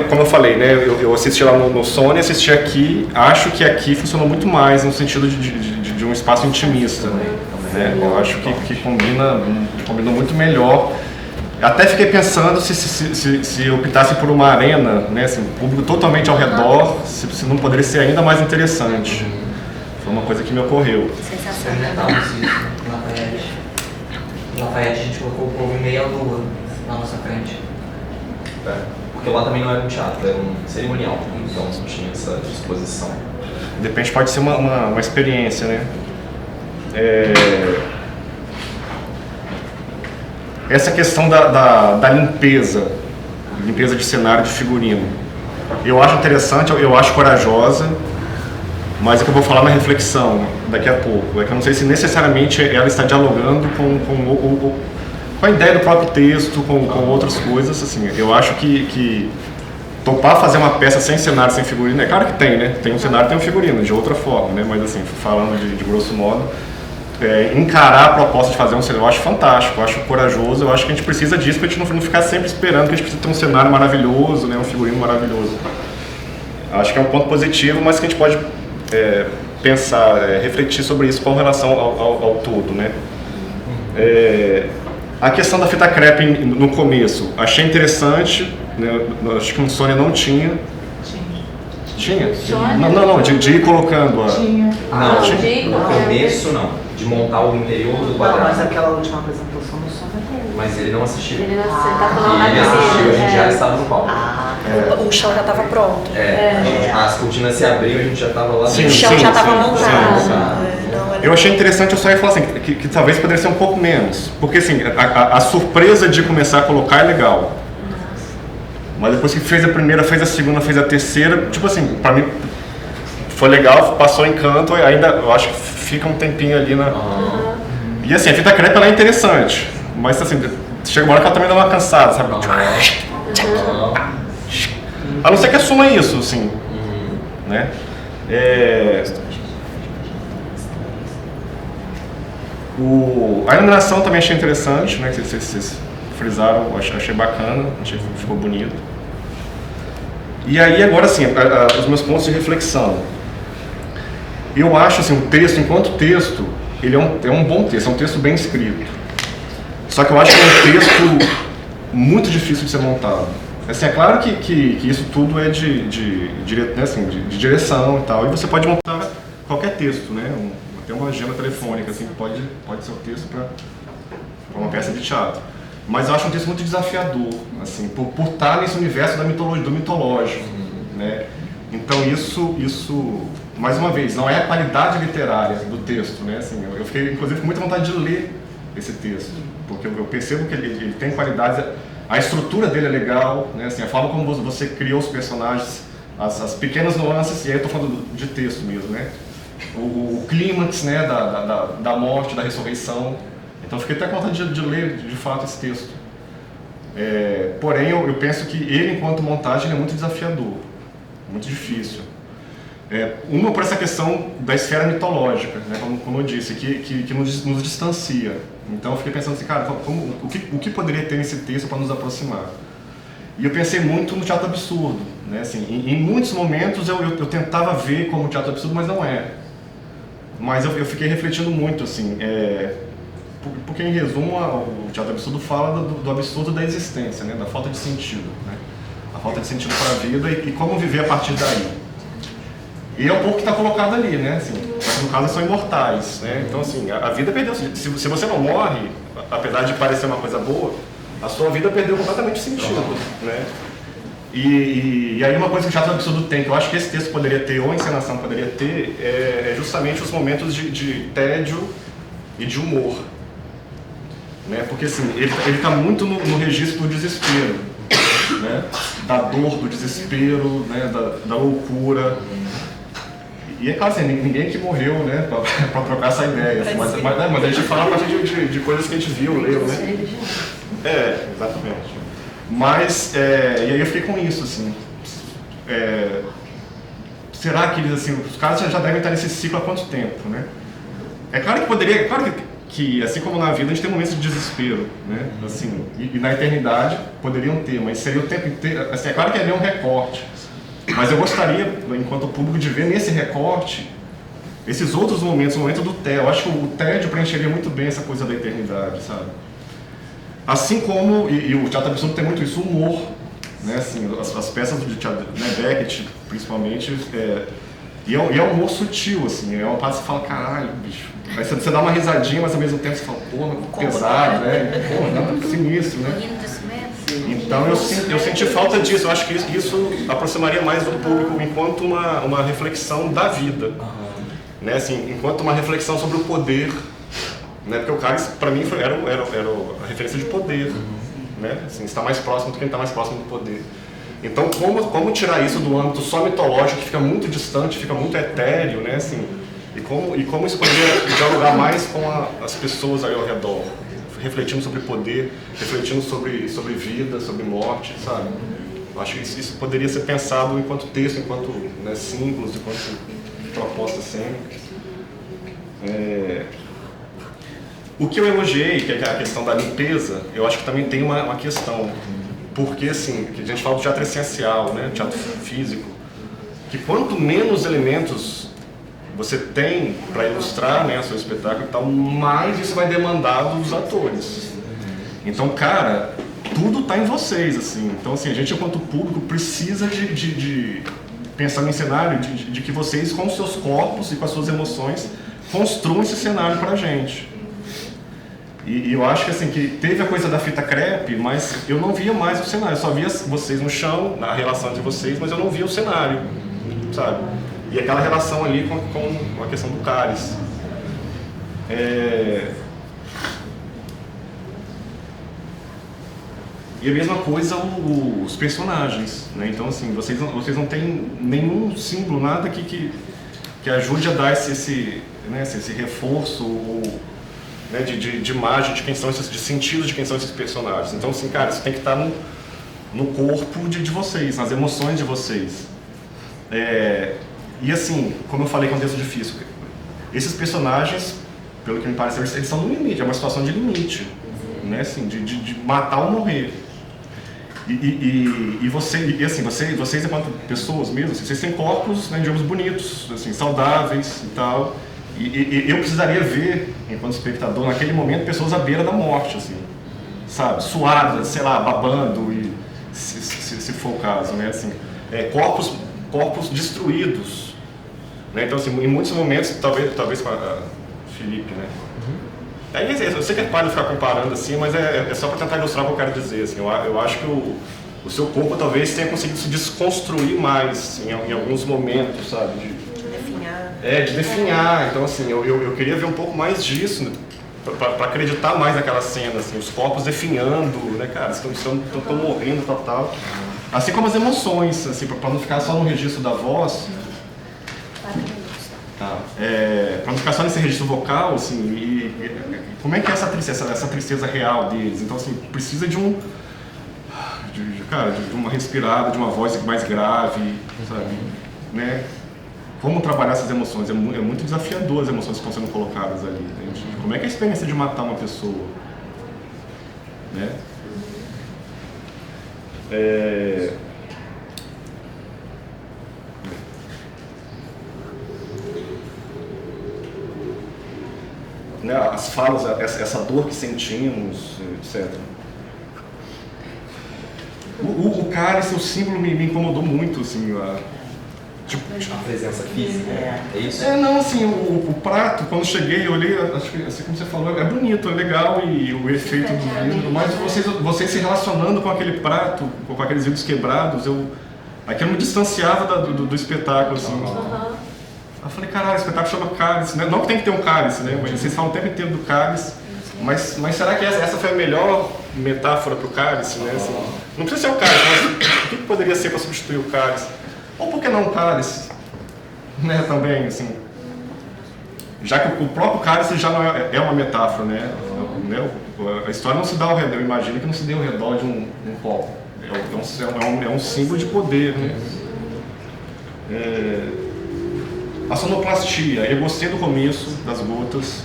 Como eu falei, né, eu assisti lá no Sony, assisti aqui, acho que aqui funcionou muito mais no sentido de um espaço intimista, né? Eu acho que combinou muito melhor. Até fiquei pensando se optasse por uma arena, né, assim, público totalmente ao redor, se não poderia ser ainda mais interessante. Foi uma coisa que me ocorreu. Sensacional isso, Lafayette a gente colocou o povo em meia lua na nossa frente. Porque lá também não era um teatro, era um cerimonial, então não tinha essa disposição. De repente pode ser uma experiência, né? Essa questão da limpeza de cenário, de figurino, eu acho interessante, eu acho corajosa, mas é que eu vou falar na reflexão daqui a pouco. É que eu não sei se necessariamente ela está dialogando com a ideia do próprio texto, com outras coisas. Assim, eu acho que topar fazer uma peça sem cenário, sem figurino, é claro que tem, né? Tem um cenário, tem um figurino, de outra forma, né? Mas assim, falando de grosso modo, encarar a proposta de fazer um cenário, eu acho fantástico, eu acho corajoso, eu acho que a gente precisa disso para a gente não ficar sempre esperando que a gente precisa ter um cenário maravilhoso, né? Um figurino maravilhoso. Acho que é um ponto positivo, mas que a gente pode pensar, refletir sobre isso com relação ao todo, né? A questão da fita crepe no começo, achei interessante, né? Acho que no Sônia não tinha. Tinha? Não, de ir colocando a... Tinha. Não, no começo não, de montar o interior do quadrado. Não, mas aquela última apresentação do Sônia tem. Mas ele não assistiu. Ele não assistiu, tá falando Ele assistiu, a gente já estava no palco. O chão já estava pronto. As cortinas se abriam, a gente já estava lá dentro. O chão já estava montado. Eu achei interessante, eu só ia falar assim, que talvez poderia ser um pouco menos. Porque assim, a surpresa de começar a colocar é legal. Mas depois que fez a primeira, fez a segunda, fez a terceira, tipo assim, pra mim foi legal, passou encanto, e ainda eu acho que fica um tempinho ali na... E assim, a fita crepe ela é interessante, mas assim, chega uma hora que ela também dá uma cansada, sabe? A não ser que assuma isso, assim, né? A iluminação também achei interessante, né? Que vocês frisaram, achei bacana, achei que ficou bonito. E aí agora sim, os meus pontos de reflexão. Eu acho assim, o texto, enquanto texto, ele é um bom texto, é um texto bem escrito. Só que eu acho que é um texto muito difícil de ser montado. Assim, é claro que isso tudo é de direção e tal, e você pode montar qualquer texto, né? Até uma agenda telefônica, assim, pode ser o texto para uma peça de teatro. Mas eu acho um texto muito desafiador, assim, por estar nesse universo do mitológico, né? Então isso, mais uma vez, não é a qualidade literária do texto, né? Assim, eu fiquei, inclusive, com muita vontade de ler esse texto, porque eu percebo que ele tem qualidades, a estrutura dele é legal, né? Assim, a forma como você criou os personagens, as pequenas nuances, e aí eu estou falando de texto mesmo, né? O clímax, né, da morte, da ressurreição. Então eu fiquei até com vontade de ler, de fato, esse texto. Porém, eu penso que ele, enquanto montagem, é muito desafiador, muito difícil. Uma por essa questão da esfera mitológica, né, como eu disse, que nos distancia. Então eu fiquei pensando assim, cara, o que poderia ter nesse texto para nos aproximar? E eu pensei muito no teatro absurdo, né, assim, em muitos momentos eu tentava ver como teatro absurdo, mas não é. Mas eu fiquei refletindo muito, assim, porque em resumo o teatro absurdo fala do absurdo da existência, né, da falta de sentido, né, a falta de sentido para a vida e como viver a partir daí. E é um pouco que está colocado ali, né, assim, no caso são imortais, né, então assim, a vida perdeu, se você não morre, apesar de parecer uma coisa boa, a sua vida perdeu completamente o sentido, né. E aí uma coisa que o teatro absurdo tem, que eu acho que esse texto poderia ter, ou a encenação poderia ter, é justamente os momentos de tédio e de humor. Né? Porque assim, ele está muito no registro do desespero, né? Da dor, do desespero, né? da loucura. E é claro, assim, ninguém que morreu, né, para trocar essa ideia, assim, mas a gente fala a partir de coisas que a gente viu, leu, né? Exatamente. Mas, e aí eu fiquei com isso, assim, será que eles, assim, os caras já devem estar nesse ciclo há quanto tempo, né? É claro que poderia, que assim como na vida a gente tem momentos de desespero, né, assim, e na eternidade poderiam ter, mas seria o tempo inteiro, assim, é claro que ali é um recorte, mas eu gostaria, enquanto público, de ver nesse recorte esses outros momentos, o momento do tédio. Eu acho que o tédio preencheria muito bem essa coisa da eternidade, sabe? Assim como, e o teatro absurdo tem muito isso, o humor, né, assim, as peças do teatro, né, Beckett, principalmente, e é um humor sutil, assim, é uma parte que você fala, caralho, bicho, aí você dá uma risadinha, mas ao mesmo tempo você fala, pô, pesado, né, pô, sinistro, né? Então eu senti falta disso, eu acho que isso aproximaria mais do público enquanto uma reflexão da vida, né? Assim, enquanto uma reflexão sobre o poder, né? Porque o cálice para mim era a referência de poder, né? Assim, está mais próximo do quem está mais próximo do poder. Então como tirar isso do âmbito só mitológico, que fica muito distante, fica muito etéreo, né? Assim, e como isso poderia dialogar mais com as pessoas aí ao redor, refletindo sobre poder, refletindo sobre vida, sobre morte, sabe? Eu acho que isso poderia ser pensado enquanto texto, enquanto, né, símbolos, enquanto proposta cênica. O que eu elogiei, que é a questão da limpeza, eu acho que também tem uma questão, porque assim, que a gente fala do teatro essencial, né, teatro físico, que quanto menos elementos você tem para ilustrar, né, o seu espetáculo e tal, mais isso vai demandar dos atores. Então, cara, tudo está em vocês, assim. Então, assim, a gente, enquanto público, precisa de pensar no cenário, de que vocês, com os seus corpos e com as suas emoções, construam esse cenário para a gente. E eu acho que, assim, que teve a coisa da fita crepe, mas eu não via mais o cenário. Eu só via vocês no chão, na relação de vocês, mas eu não via o cenário, sabe? E aquela relação ali com a questão do cálice. E a mesma coisa os personagens, né? Então, assim, vocês não têm nenhum símbolo, nada que ajude a dar esse reforço, né, de imagem de quem são esses, de sentido de quem são esses personagens. Então, assim, cara, isso tem que estar no corpo de vocês, nas emoções de vocês. E assim, como eu falei que é um texto difícil, esses personagens, pelo que me parece, eles estão no limite, é uma situação de limite, né? Assim, de matar ou morrer. E vocês enquanto pessoas mesmo, assim, vocês têm corpos, né, digamos, bonitos, assim, saudáveis e tal. E eu precisaria ver, enquanto espectador, naquele momento, pessoas à beira da morte, assim, sabe? Suadas, sei lá, babando, e, se for o caso, né? Assim, corpos destruídos. Né? Então, assim, em muitos momentos, talvez com a Felipe, né? Eu sei que é palha ficar comparando assim, mas é só para tentar ilustrar o que eu quero dizer. Assim, eu acho que o seu corpo talvez tenha conseguido se desconstruir mais assim, em alguns momentos, sabe? De definhar. De definhar. Então, assim, eu queria ver um pouco mais disso, né? Para acreditar mais naquela cena, assim, os corpos definhando, né, cara? Estão morrendo, tal. Assim como as emoções, assim, para não ficar só no registro da voz. Para não ficar só nesse registro vocal, assim, como é que é essa tristeza real deles? Então, assim, precisa de uma respirada, de uma voz mais grave, sabe? Né? Como trabalhar essas emoções? É muito desafiador as emoções que estão sendo colocadas ali. Né? Como é que é a experiência de matar uma pessoa? Né? As falas, essa dor que sentimos, etc. O cálice, o símbolo me incomodou muito, assim, a presença física, é isso? Não, assim, o prato, quando cheguei, eu olhei, acho que, assim como você falou, é bonito, é legal, e o efeito do vidro, mas vocês se relacionando com aquele prato, com aqueles vidros quebrados, aquilo me distanciava do espetáculo, assim. Eu falei, caralho, o espetáculo chama cálice, né? Não que tem que ter um cálice, né? Mas vocês falam o tempo inteiro do cálice, mas será que essa foi a melhor metáfora para o cálice, né? Assim, não precisa ser o cálice, mas o que poderia ser para substituir o cálice? Ou por que não o cálice? Né, também, assim, já que o próprio cálice já não é uma metáfora, né? A história não se dá ao redor, eu imagino que não se dê ao redor de um copo. É um símbolo de poder, né? A sonoplastia, eu gostei do começo das gotas,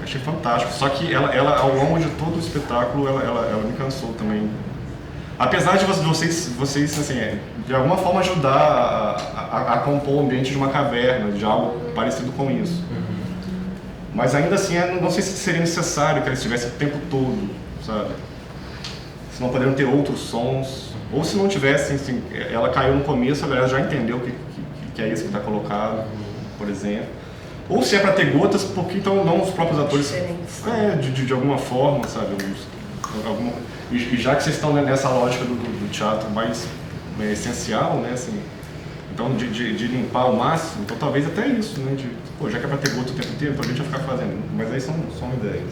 achei fantástico, só que ela ao longo de todo o espetáculo, ela me cansou também. Apesar de vocês assim, de alguma forma ajudar a compor o ambiente de uma caverna, de algo parecido com isso. Mas ainda assim, não sei se seria necessário que ela estivesse o tempo todo, sabe? Se não poderiam ter outros sons, ou se não tivessem, assim, ela caiu no começo, a galera já entendeu que é isso que está colocado, por exemplo. Ou se é para ter gotas, porque então não os próprios atores... de alguma forma, sabe? E já que vocês estão, né, nessa lógica do teatro mais essencial, né, assim, então de limpar ao máximo, então talvez até isso, né, já que é para ter gosto o tempo inteiro, então a gente vai ficar fazendo, mas aí são ideias.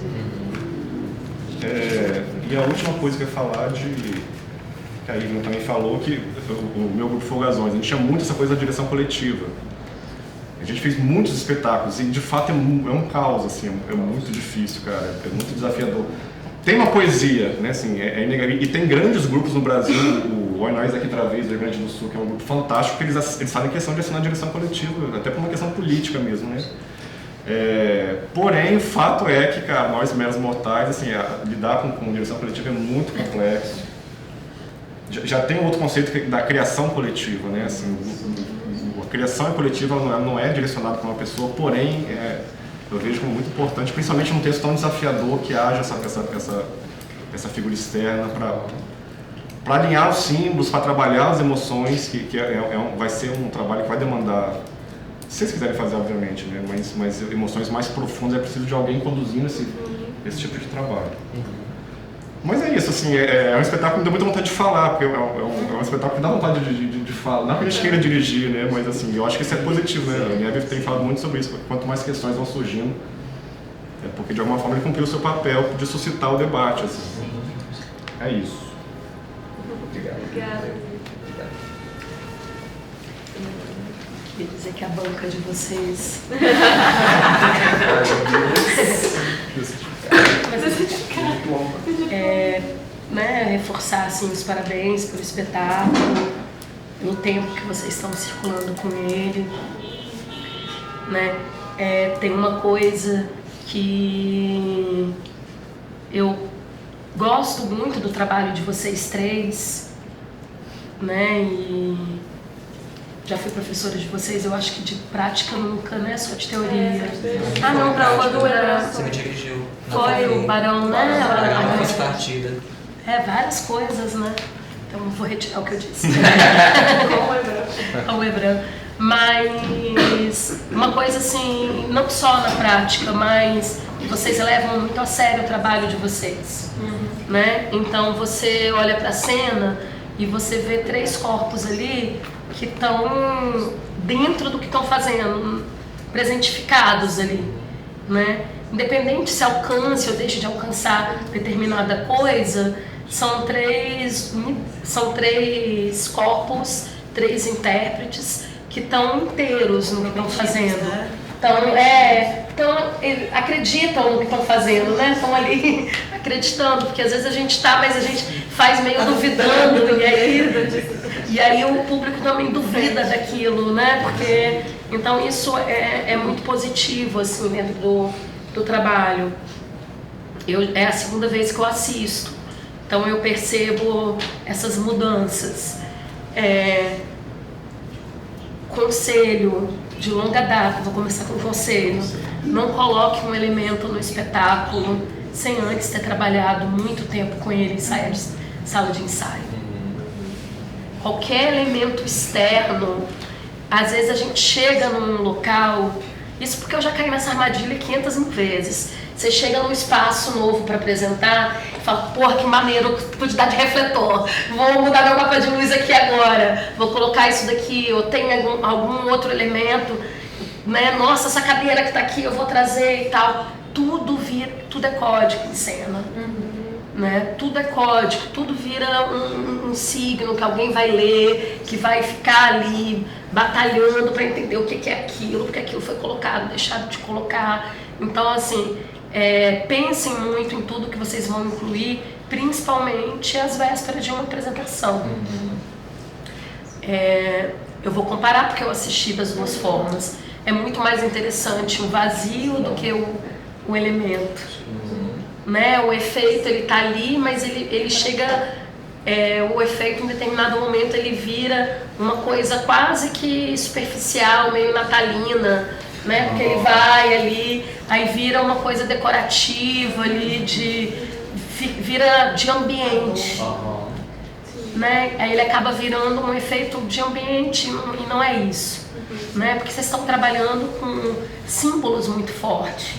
E a última coisa que eu ia falar que a Ivna também falou, que o meu grupo Folgazões, a gente tinha muito essa coisa da direção coletiva. A gente fez muitos espetáculos e de fato é um caos, assim, é muito difícil, cara, é muito desafiador. Tem uma poesia, né, assim, é inegável, e tem grandes grupos no Brasil, o Oi Nós aqui outra vez, do Rio Grande do Sul, que é um grupo fantástico, que eles fazem questão de assinar a direção coletiva, até por uma questão política mesmo, né. Porém, o fato é que, cara, nós meros mortais, assim, lidar com direção coletiva é muito complexo. Já tem outro conceito da criação coletiva, né, assim, a criação coletiva não é direcionada para uma pessoa, porém, eu vejo como muito importante, principalmente num texto tão desafiador, que haja essa figura externa para alinhar os símbolos, para trabalhar as emoções, que vai ser um trabalho que vai demandar, se vocês quiserem fazer, obviamente, né, mas emoções mais profundas, é preciso de alguém conduzindo esse tipo de trabalho. Mas é isso, assim, é um espetáculo que me dá muita vontade de falar, porque é um espetáculo que dá vontade de falar, não que a gente queira dirigir, né, mas assim, eu acho que isso é positivo, né, a Neve tem falado muito sobre isso, porque quanto mais questões vão surgindo, porque de alguma forma ele cumpriu o seu papel de suscitar o debate, assim. É isso. Obrigada. Queria dizer que a banca de vocês... reforçar assim, os parabéns pelo espetáculo, pelo tempo que vocês estão circulando com ele, né? Tem uma coisa que eu gosto muito do trabalho de vocês três, né? E já fui professora de vocês, eu acho que de prática nunca, né? Só de teoria. Não, para uma do Ebrão. Você me dirigiu. Foi o Barão, né? Foi de partida. Várias coisas, né? Então vou retirar o que eu disse. Com o Ebrão. Mas uma coisa assim, não só na prática, mas vocês levam muito a sério o trabalho de vocês, né? Então você olha para a cena e você vê 3 corpos ali que estão dentro do que estão fazendo, presentificados ali, né? Independente se alcance ou deixe de alcançar determinada coisa, são três corpos, 3 intérpretes que estão inteiros no que estão fazendo. Então, acreditam no que estão fazendo, né? Estão ali acreditando, porque às vezes a gente está, mas a gente faz meio duvidando, e aí o público também duvida daquilo, né? Porque, então isso é muito positivo, assim, dentro do trabalho. É a segunda vez que eu assisto, então eu percebo essas mudanças. Conselho de longa data, vou começar com o conselho: não coloque um elemento no espetáculo sem antes ter trabalhado muito tempo com ele em sala de ensaio. Qualquer elemento externo, às vezes a gente chega num local, isso porque eu já caí nessa armadilha 500 mil vezes. Você chega num espaço novo para apresentar e fala, porra, que maneiro, quantidade de refletor, vou mudar meu mapa de luz aqui agora, vou colocar isso daqui, ou tem algum outro elemento, né? Nossa, essa cadeira que está aqui eu vou trazer e tal. Tudo é código em cena, né? Tudo é código, tudo vira um signo que alguém vai ler, que vai ficar ali batalhando para entender o que é aquilo, porque aquilo foi colocado, deixado de colocar. Então, assim, pensem muito em tudo que vocês vão incluir, principalmente às vésperas de uma apresentação. Eu vou comparar porque eu assisti das duas formas. É muito mais interessante o vazio do que o elemento, né? O efeito, ele tá ali, mas ele chega, o efeito em determinado momento ele vira uma coisa quase que superficial, meio natalina, né? Porque ele vai ali, aí vira uma coisa decorativa ali, vira de ambiente, né? Aí ele acaba virando um efeito de ambiente e não é isso, né? Porque vocês estão trabalhando com símbolos muito fortes,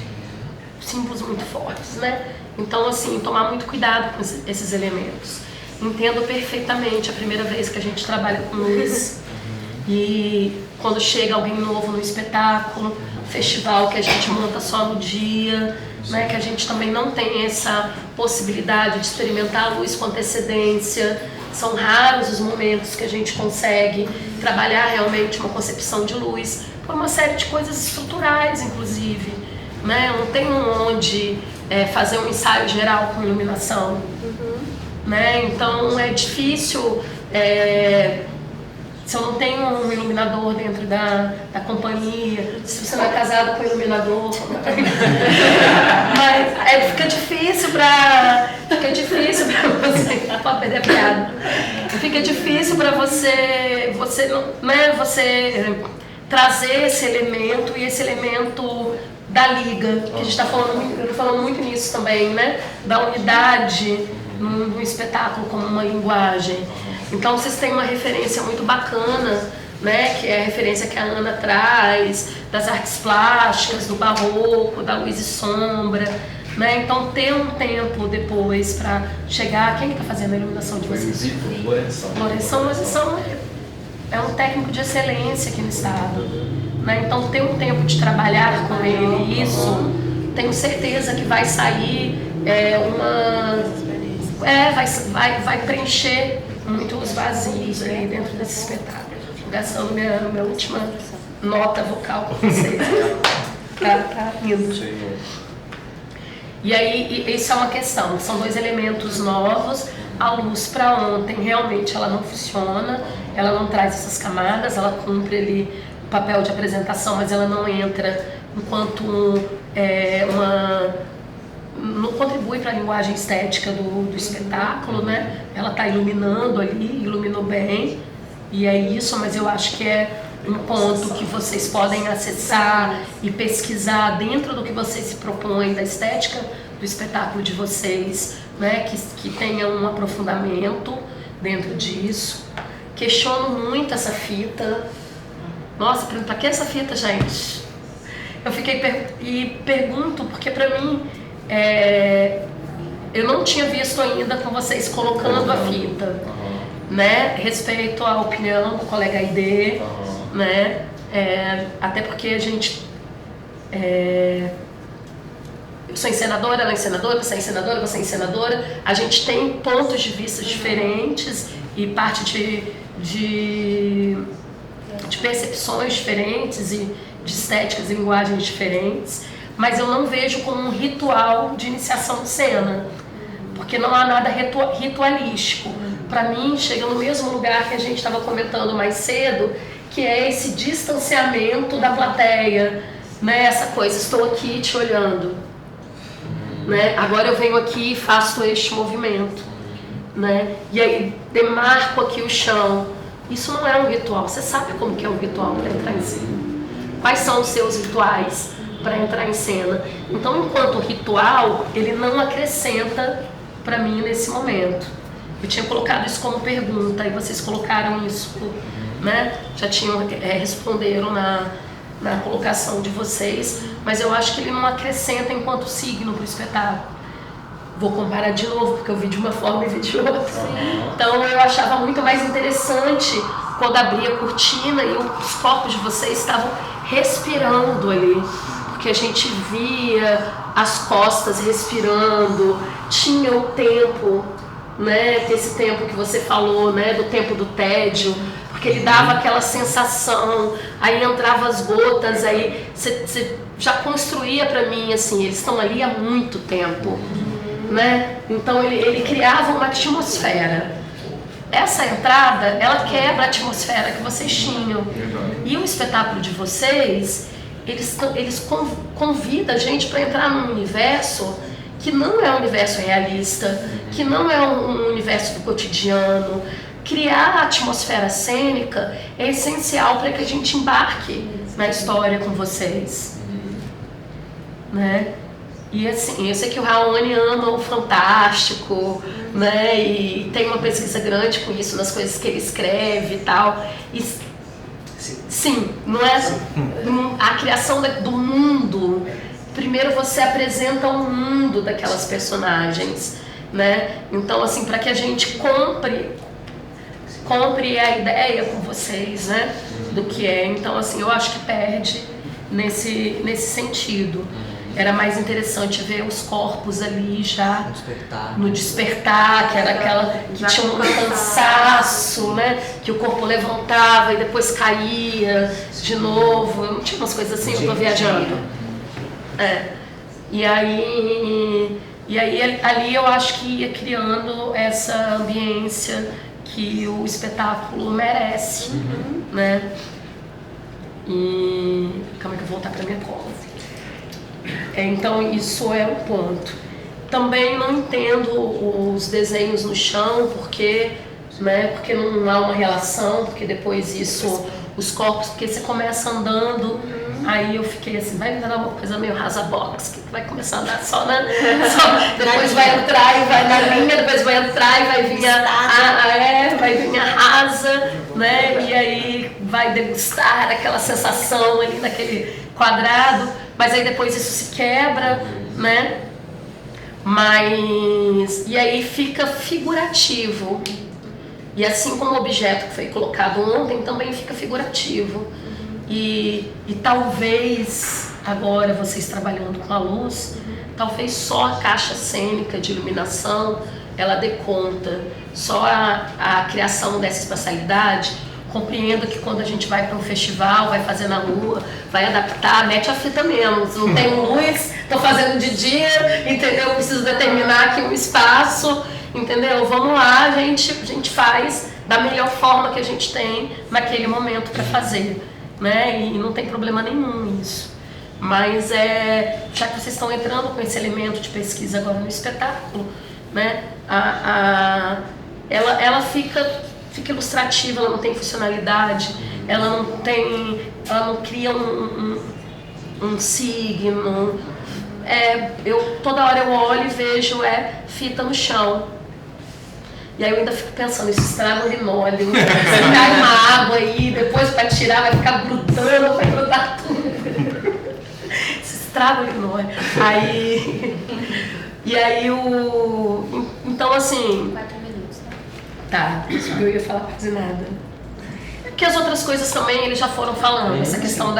símbolos muito fortes, né? Então, assim, tomar muito cuidado com esses elementos. Entendo perfeitamente a primeira vez que a gente trabalha com luz e quando chega alguém novo no espetáculo, festival que a gente monta só no dia, né? Que a gente também não tem essa possibilidade de experimentar a luz com antecedência. São raros os momentos que a gente consegue trabalhar realmente uma concepção de luz, por uma série de coisas estruturais, inclusive. Né? Eu não tenho onde fazer um ensaio geral com iluminação. Né? Então é difícil, se eu não tenho um iluminador dentro da companhia, se você não é casado com o iluminador, mas fica difícil para você, pode perder a piada. Fica difícil para você trazer esse elemento e esse elemento da liga, que a gente está falando muito nisso também, né? Da unidade no espetáculo como uma linguagem. Então vocês têm uma referência muito bacana, né? Que é a referência que a Ana traz das artes plásticas, do barroco, da luz e sombra, né? Então ter um tempo depois para chegar. Quem que está fazendo a iluminação de vocês? Lourenção é um técnico de excelência aqui no estado, né? Então ter um tempo de trabalhar com ele, isso tenho certeza que vai sair vai preencher muito os vazios aí dentro desse espetáculo. Gastando minha última nota vocal com vocês. Tá indo. E aí, isso é uma questão. São dois elementos novos. A luz para ontem, realmente, ela não funciona. Ela não traz essas camadas. Ela cumpre ali o papel de apresentação, mas ela não entra enquanto não contribui para a linguagem estética do espetáculo, né? Ela está iluminando ali, iluminou bem, e é isso, mas eu acho que é um ponto que vocês podem acessar e pesquisar dentro do que vocês se propõem da estética do espetáculo de vocês, né? Que tenha um aprofundamento dentro disso. Questiono muito essa fita. Nossa, para que essa fita, gente? Eu fiquei e pergunto, porque para mim eu não tinha visto ainda com vocês colocando a fita, né? Respeito à opinião do colega Aide, né? Até porque a gente eu sou encenadora, ela é encenadora, você é encenadora, você é encenadora. A gente tem pontos de vista diferentes e parte de percepções diferentes e de estéticas e linguagens diferentes. Mas eu não vejo como um ritual de iniciação de cena, porque não há nada ritualístico. Para mim, chega no mesmo lugar que a gente estava comentando mais cedo, que é esse distanciamento da plateia, né? Essa coisa, estou aqui te olhando, né? Agora eu venho aqui e faço este movimento, né? E aí demarco aqui o chão. Isso não é um ritual. Você sabe como que é um ritual para entrar em cena? Quais são os seus rituais para entrar em cena? Então, enquanto ritual, ele não acrescenta para mim nesse momento. Eu tinha colocado isso como pergunta e vocês colocaram isso, né? Já responderam na colocação de vocês, mas eu acho que ele não acrescenta enquanto signo para o espetáculo. Vou comparar de novo, porque eu vi de uma forma e vi de outra. Então eu achava muito mais interessante quando abria a cortina e os corpos de vocês estavam respirando ali, porque a gente via as costas respirando, tinha o tempo, né, esse tempo que você falou, né, do tempo do tédio, porque ele dava aquela sensação, aí entrava as gotas, aí você já construía para mim assim, eles estão ali há muito tempo, né? Então ele criava uma atmosfera. Essa entrada, ela quebra a atmosfera que vocês tinham. E o espetáculo de vocês, eles convidam a gente para entrar num universo que não é um universo realista, que não é um universo do cotidiano. Criar a atmosfera cênica é essencial para que a gente embarque na história com vocês, né? E assim, eu sei que o Raoni ama o fantástico, né? E tem uma pesquisa grande com isso nas coisas que ele escreve e tal. E, sim, não é a criação do mundo primeiro você apresenta o mundo daquelas personagens, né? Então, assim, para que a gente compre a ideia com vocês, né? Do que é. Então, assim, eu acho que perde nesse sentido. Era mais interessante ver os corpos ali já no despertar, que era aquela que tinha um cansaço, né? Que o corpo levantava e depois caía de novo. Não tinha umas coisas assim, eu tô viajando. E aí ali eu acho que ia criando essa ambiência que o espetáculo merece, né? E calma que eu vou voltar para minha cola. Então isso é um ponto. Também não entendo os desenhos no chão, porque não há uma relação, porque depois isso, os corpos, porque você começa andando, aí eu fiquei assim, vai virar uma coisa meio rasa box, que vai começar a andar só depois vai entrar e vai na linha, depois vai entrar e vai vir a rasa, né? E aí vai degustar aquela sensação ali naquele quadrado, mas aí depois isso se quebra, né? E aí fica figurativo. E assim como o objeto que foi colocado ontem também fica figurativo. E talvez agora vocês trabalhando com a luz, talvez só a caixa cênica de iluminação ela dê conta. Só a criação dessa espacialidade. Compreendo que quando a gente vai para um festival, vai fazer na rua, vai adaptar, mete a fita mesmo. Se não tem luz, estou fazendo de dia, entendeu? Preciso determinar aqui um espaço, entendeu? Vamos lá, a gente faz da melhor forma que a gente tem naquele momento para fazer, né? E não tem problema nenhum nisso. Mas já que vocês estão entrando com esse elemento de pesquisa agora no espetáculo, né? Ela fica ilustrativa, ela não tem funcionalidade, ela não cria um signo. Toda hora eu olho e vejo fita no chão. E aí eu ainda fico pensando, isso estraga o linóleo, se cai uma água aí, depois para tirar vai ficar grudando, vai grudar tudo. Isso estraga o linóleo. Então assim... 4 minutos, né? Tá, eu ia falar quase nada. Porque as outras coisas também eles já foram falando, essa questão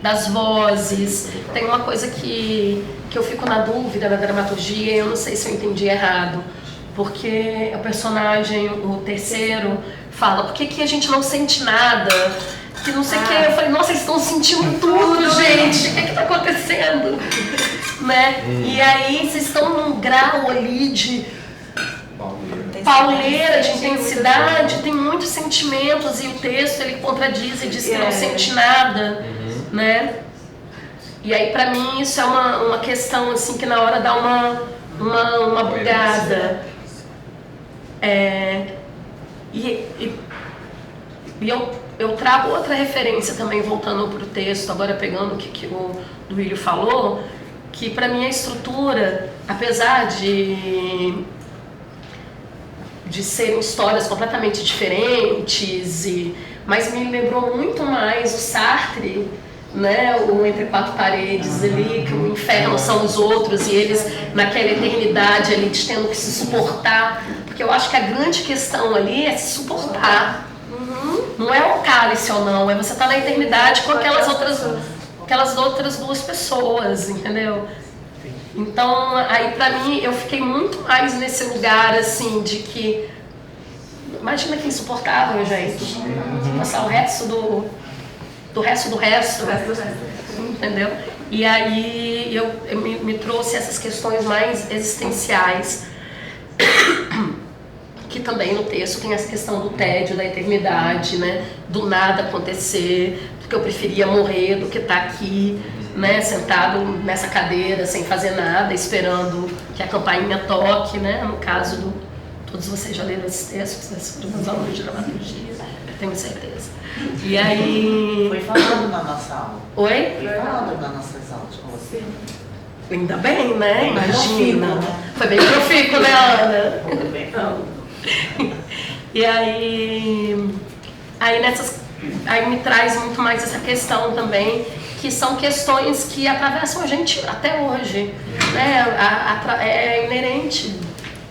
das vozes. Tem uma coisa que eu fico na dúvida na dramaturgia, eu não sei se eu entendi errado. Porque o personagem, o terceiro, fala, por que a gente não sente nada? Que não sei o que. Eu falei, nossa, eles estão sentindo tudo, gente. O que está acontecendo? Né? E aí vocês estão num grau ali de pauleira, de intensidade, tem muitos sentimentos e o texto ele contradiz e diz que não sente nada, né? E aí pra mim isso é uma questão assim que na hora dá uma bugada. Eu trago outra referência também, voltando pro texto, agora pegando o que o Duílio falou, que pra mim a estrutura, apesar de serem histórias completamente diferentes, mas me lembrou muito mais o Sartre, né, o Entre Quatro Paredes ali, que o inferno são os outros e eles naquela eternidade ali tendo que se suportar, porque eu acho que a grande questão ali é se suportar. Não é o cálice ou não, é você estar na eternidade com aquelas outras duas pessoas, entendeu? Então, aí pra mim, eu fiquei muito mais nesse lugar, assim, de que... Imagina que insuportável, gente. Passar o resto do resto, entendeu? E aí, me trouxe essas questões mais existenciais, que também no texto tem essa questão do tédio, da eternidade, né? Do nada acontecer, porque eu preferia morrer do que estar aqui, né, sentado nessa cadeira sem fazer nada, esperando que a campainha toque, né? No caso todos vocês já leram esses textos, né, dos meus alunos de dramaturgia, tenho certeza. E aí... Foi falando na nossa aula. Oi? Foi falando nas nossas aulas com você. Ainda bem, né? Imagina. Profícuo, né? Foi bem profícuo, né, Ana? Foi bem falando. E aí me traz muito mais essa questão também, que são questões que atravessam a gente até hoje, né? É inerente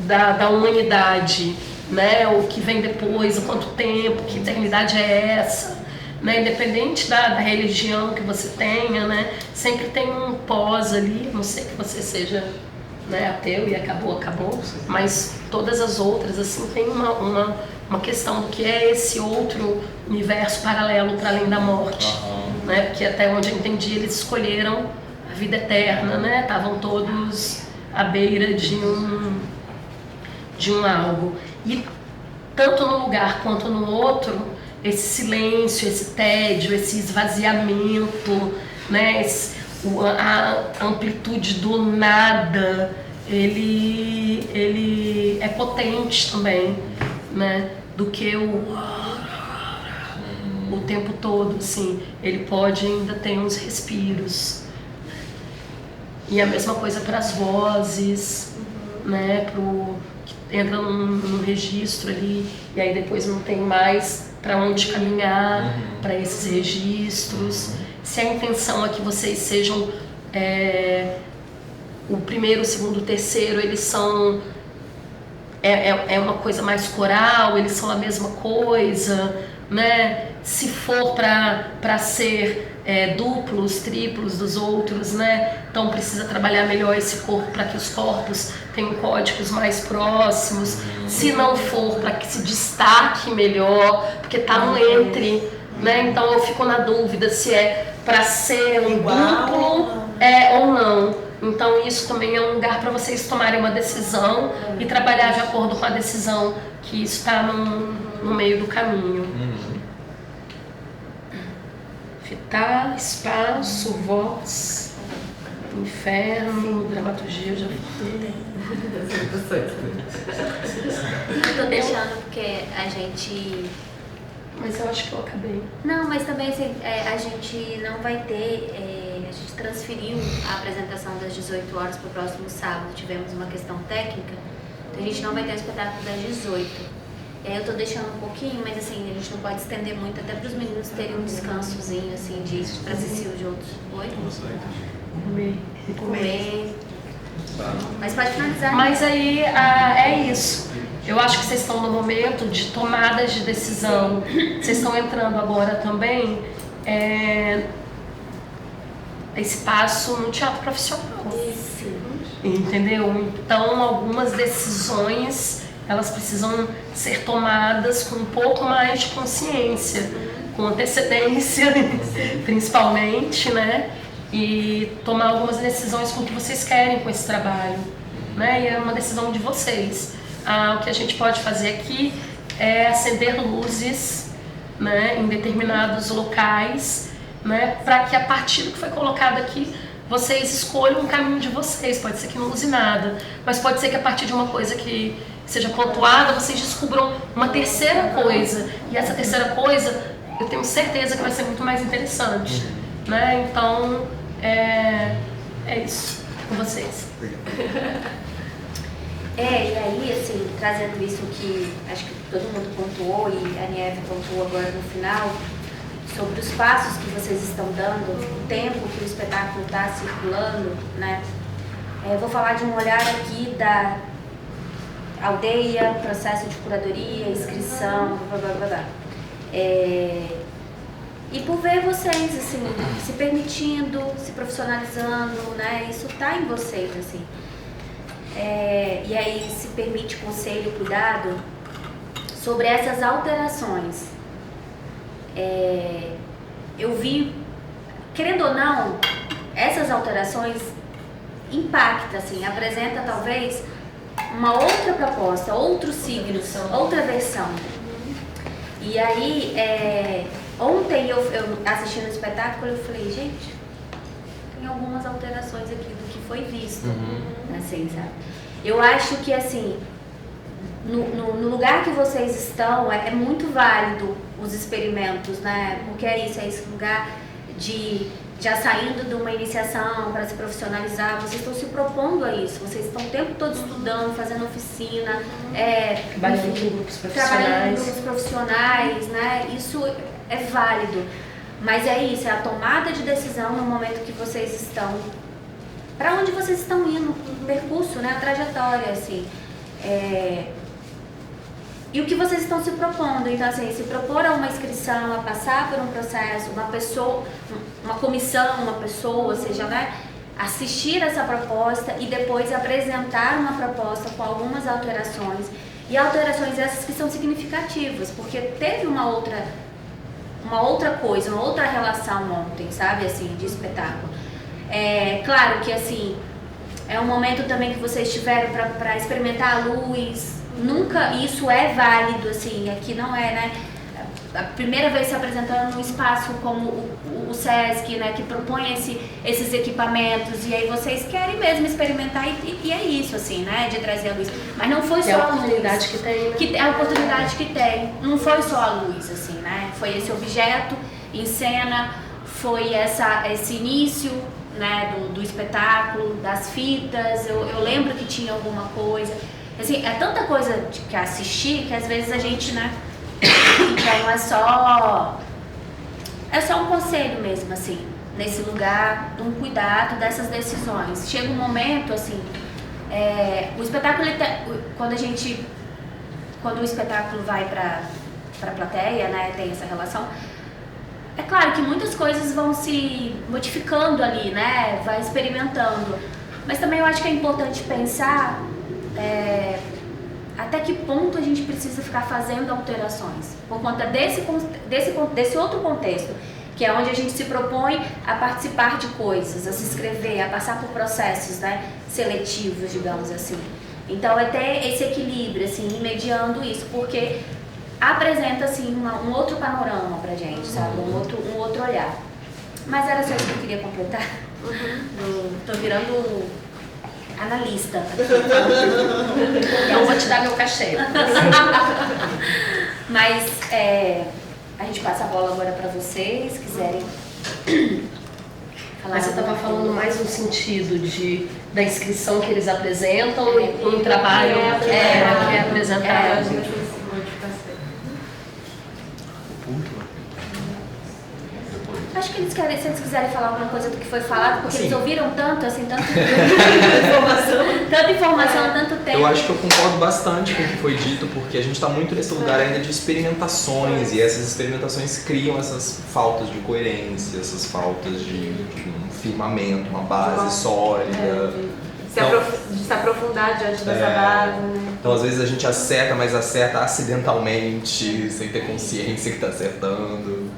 da humanidade, né? O que vem depois, há quanto tempo, que eternidade é essa, né? Independente da religião que você tenha, né? Sempre tem um pós ali, não sei que você seja, né, ateu e acabou, mas todas as outras, assim, tem uma questão do que é esse outro universo paralelo para além da morte, né? Porque até onde eu entendi, eles escolheram a vida eterna, né? Estavam todos à beira de um algo. E tanto num lugar quanto no outro, esse silêncio, esse tédio, esse esvaziamento, né? A amplitude do nada, ele é potente também, né? Do que o tempo todo, assim, ele pode ainda ter uns respiros. E a mesma coisa para as vozes, né? Que entra num registro ali e aí depois não tem mais para onde caminhar para esses registros. Se a intenção é que vocês sejam o primeiro, o segundo, o terceiro, eles são uma coisa mais coral, eles são a mesma coisa, né? Se for para ser duplos, triplos dos outros, né? Então precisa trabalhar melhor esse corpo para que os corpos tenham códigos mais próximos. Se não for, para que se destaque melhor, porque está no entre, né? Então eu fico na dúvida se é para ser um duplo ou não. Então isso também é um lugar para vocês tomarem uma decisão e trabalhar de acordo com a decisão que está no meio do caminho. Fitar, espaço, voz, inferno, dramaturgia, eu já falei. Eu tô deixando porque a gente... Mas eu acho que eu acabei. Não, mas também assim, a gente não vai ter... a gente transferiu a apresentação das 18 horas para o próximo sábado. Tivemos uma questão técnica, então a gente não vai ter o espetáculo das 18. Eu tô deixando um pouquinho, mas assim, a gente não pode estender muito, até para os meninos terem um descansozinho, assim, disso, para assistir os outros. Oi? Comer. Mas pode finalizar. Mas aí, é isso. Eu acho que vocês estão no momento de tomadas de decisão. Vocês estão entrando agora também esse passo no teatro profissional. Isso. Entendeu? Então, algumas decisões, elas precisam ser tomadas com um pouco mais de consciência, com antecedência, principalmente, né? E tomar algumas decisões com o que vocês querem com esse trabalho, né? E é uma decisão de vocês. O que a gente pode fazer aqui é acender luzes, né, em determinados locais, né, para que a partir do que foi colocado aqui, vocês escolham um caminho de vocês. Pode ser que não use nada, mas pode ser que a partir de uma coisa que seja pontuada, vocês descubram uma terceira coisa. E essa terceira coisa, eu tenho certeza que vai ser muito mais interessante, né? Então, é isso com vocês. E aí, assim, trazendo isso que acho que todo mundo pontuou e a Nieve pontuou agora no final, sobre os passos que vocês estão dando, o tempo que o espetáculo está circulando, né? Vou falar de um olhar aqui da aldeia, processo de curadoria, inscrição, blá blá blá blá. E por ver vocês, assim, se permitindo, se profissionalizando, né? Isso tá em vocês, assim. E aí se permite conselho, cuidado sobre essas alterações. Eu vi, querendo ou não, essas alterações impactam, assim, apresenta talvez uma outra proposta, outros signos, outra versão. E aí, ontem eu assistindo o espetáculo, eu falei, gente, tem algumas alterações aqui do que foi visto, assim, sabe? Eu acho que, assim, no lugar que vocês estão, é muito válido os experimentos, né? Porque é esse lugar de já saindo de uma iniciação para se profissionalizar, vocês estão se propondo a isso, vocês estão o tempo todo estudando, fazendo oficina, trabalhando em grupos profissionais, né? Isso é válido. Mas é isso, é a tomada de decisão no momento que vocês estão... Para onde vocês estão indo, o percurso, né? A trajetória, assim. E o que vocês estão se propondo. Então, assim, se propor a uma inscrição, a passar por um processo, uma pessoa, uma comissão, uma pessoa, seja, né? Assistir essa proposta e depois apresentar uma proposta com algumas alterações. E alterações essas que são significativas, porque teve uma outra coisa, uma outra relação ontem, sabe, assim, de espetáculo. Claro que, assim, é um momento também que vocês tiveram para experimentar a luz. Nunca isso é válido, assim, aqui não é, né? A primeira vez se apresentando num espaço como o SESC, né, que propõe esses equipamentos, e aí vocês querem mesmo experimentar, e é isso, assim, né, de trazer a luz. Mas não foi só a oportunidade que tem, né? É a oportunidade que tem. Não foi só a luz, assim, né? Foi esse objeto em cena, foi esse início, né, do espetáculo, das fitas. Eu lembro que tinha alguma coisa. Assim, é tanta coisa que assistir que às vezes a gente, né? Então é só um conselho mesmo, assim, nesse lugar, de um cuidado dessas decisões. Chega um momento, assim, o espetáculo, quando o espetáculo vai para a plateia, né, tem essa relação, é claro que muitas coisas vão se modificando ali, né, vai experimentando, mas também eu acho que é importante pensar até que ponto a gente precisa ficar fazendo alterações, por conta desse outro contexto, que é onde a gente se propõe a participar de coisas, a se inscrever, a passar por processos, né, seletivos, digamos assim. Então é ter esse equilíbrio, assim, mediando isso, porque apresenta, assim, um outro panorama pra gente, sabe, um outro olhar. Mas era só isso que eu queria completar. Tô virando analista. Eu vou te dar meu cachê. Mas a gente passa a bola agora para vocês, quiserem falar. Mas você estava falando mais no sentido da inscrição que eles apresentam e um trabalho que é apresentado. Acho que se eles quiserem falar alguma coisa do que foi falado, porque eles ouviram tanto, assim, tanta informação, tanto tempo. Eu acho que eu concordo bastante com o que foi dito, porque a gente está muito nesse lugar ainda de experimentações, e essas experimentações criam essas faltas de coerência, essas faltas de um firmamento, uma base sólida. De se aprofundar diante dessa base, né? Então, às vezes a gente acerta, mas acerta acidentalmente, sem ter consciência que está acertando.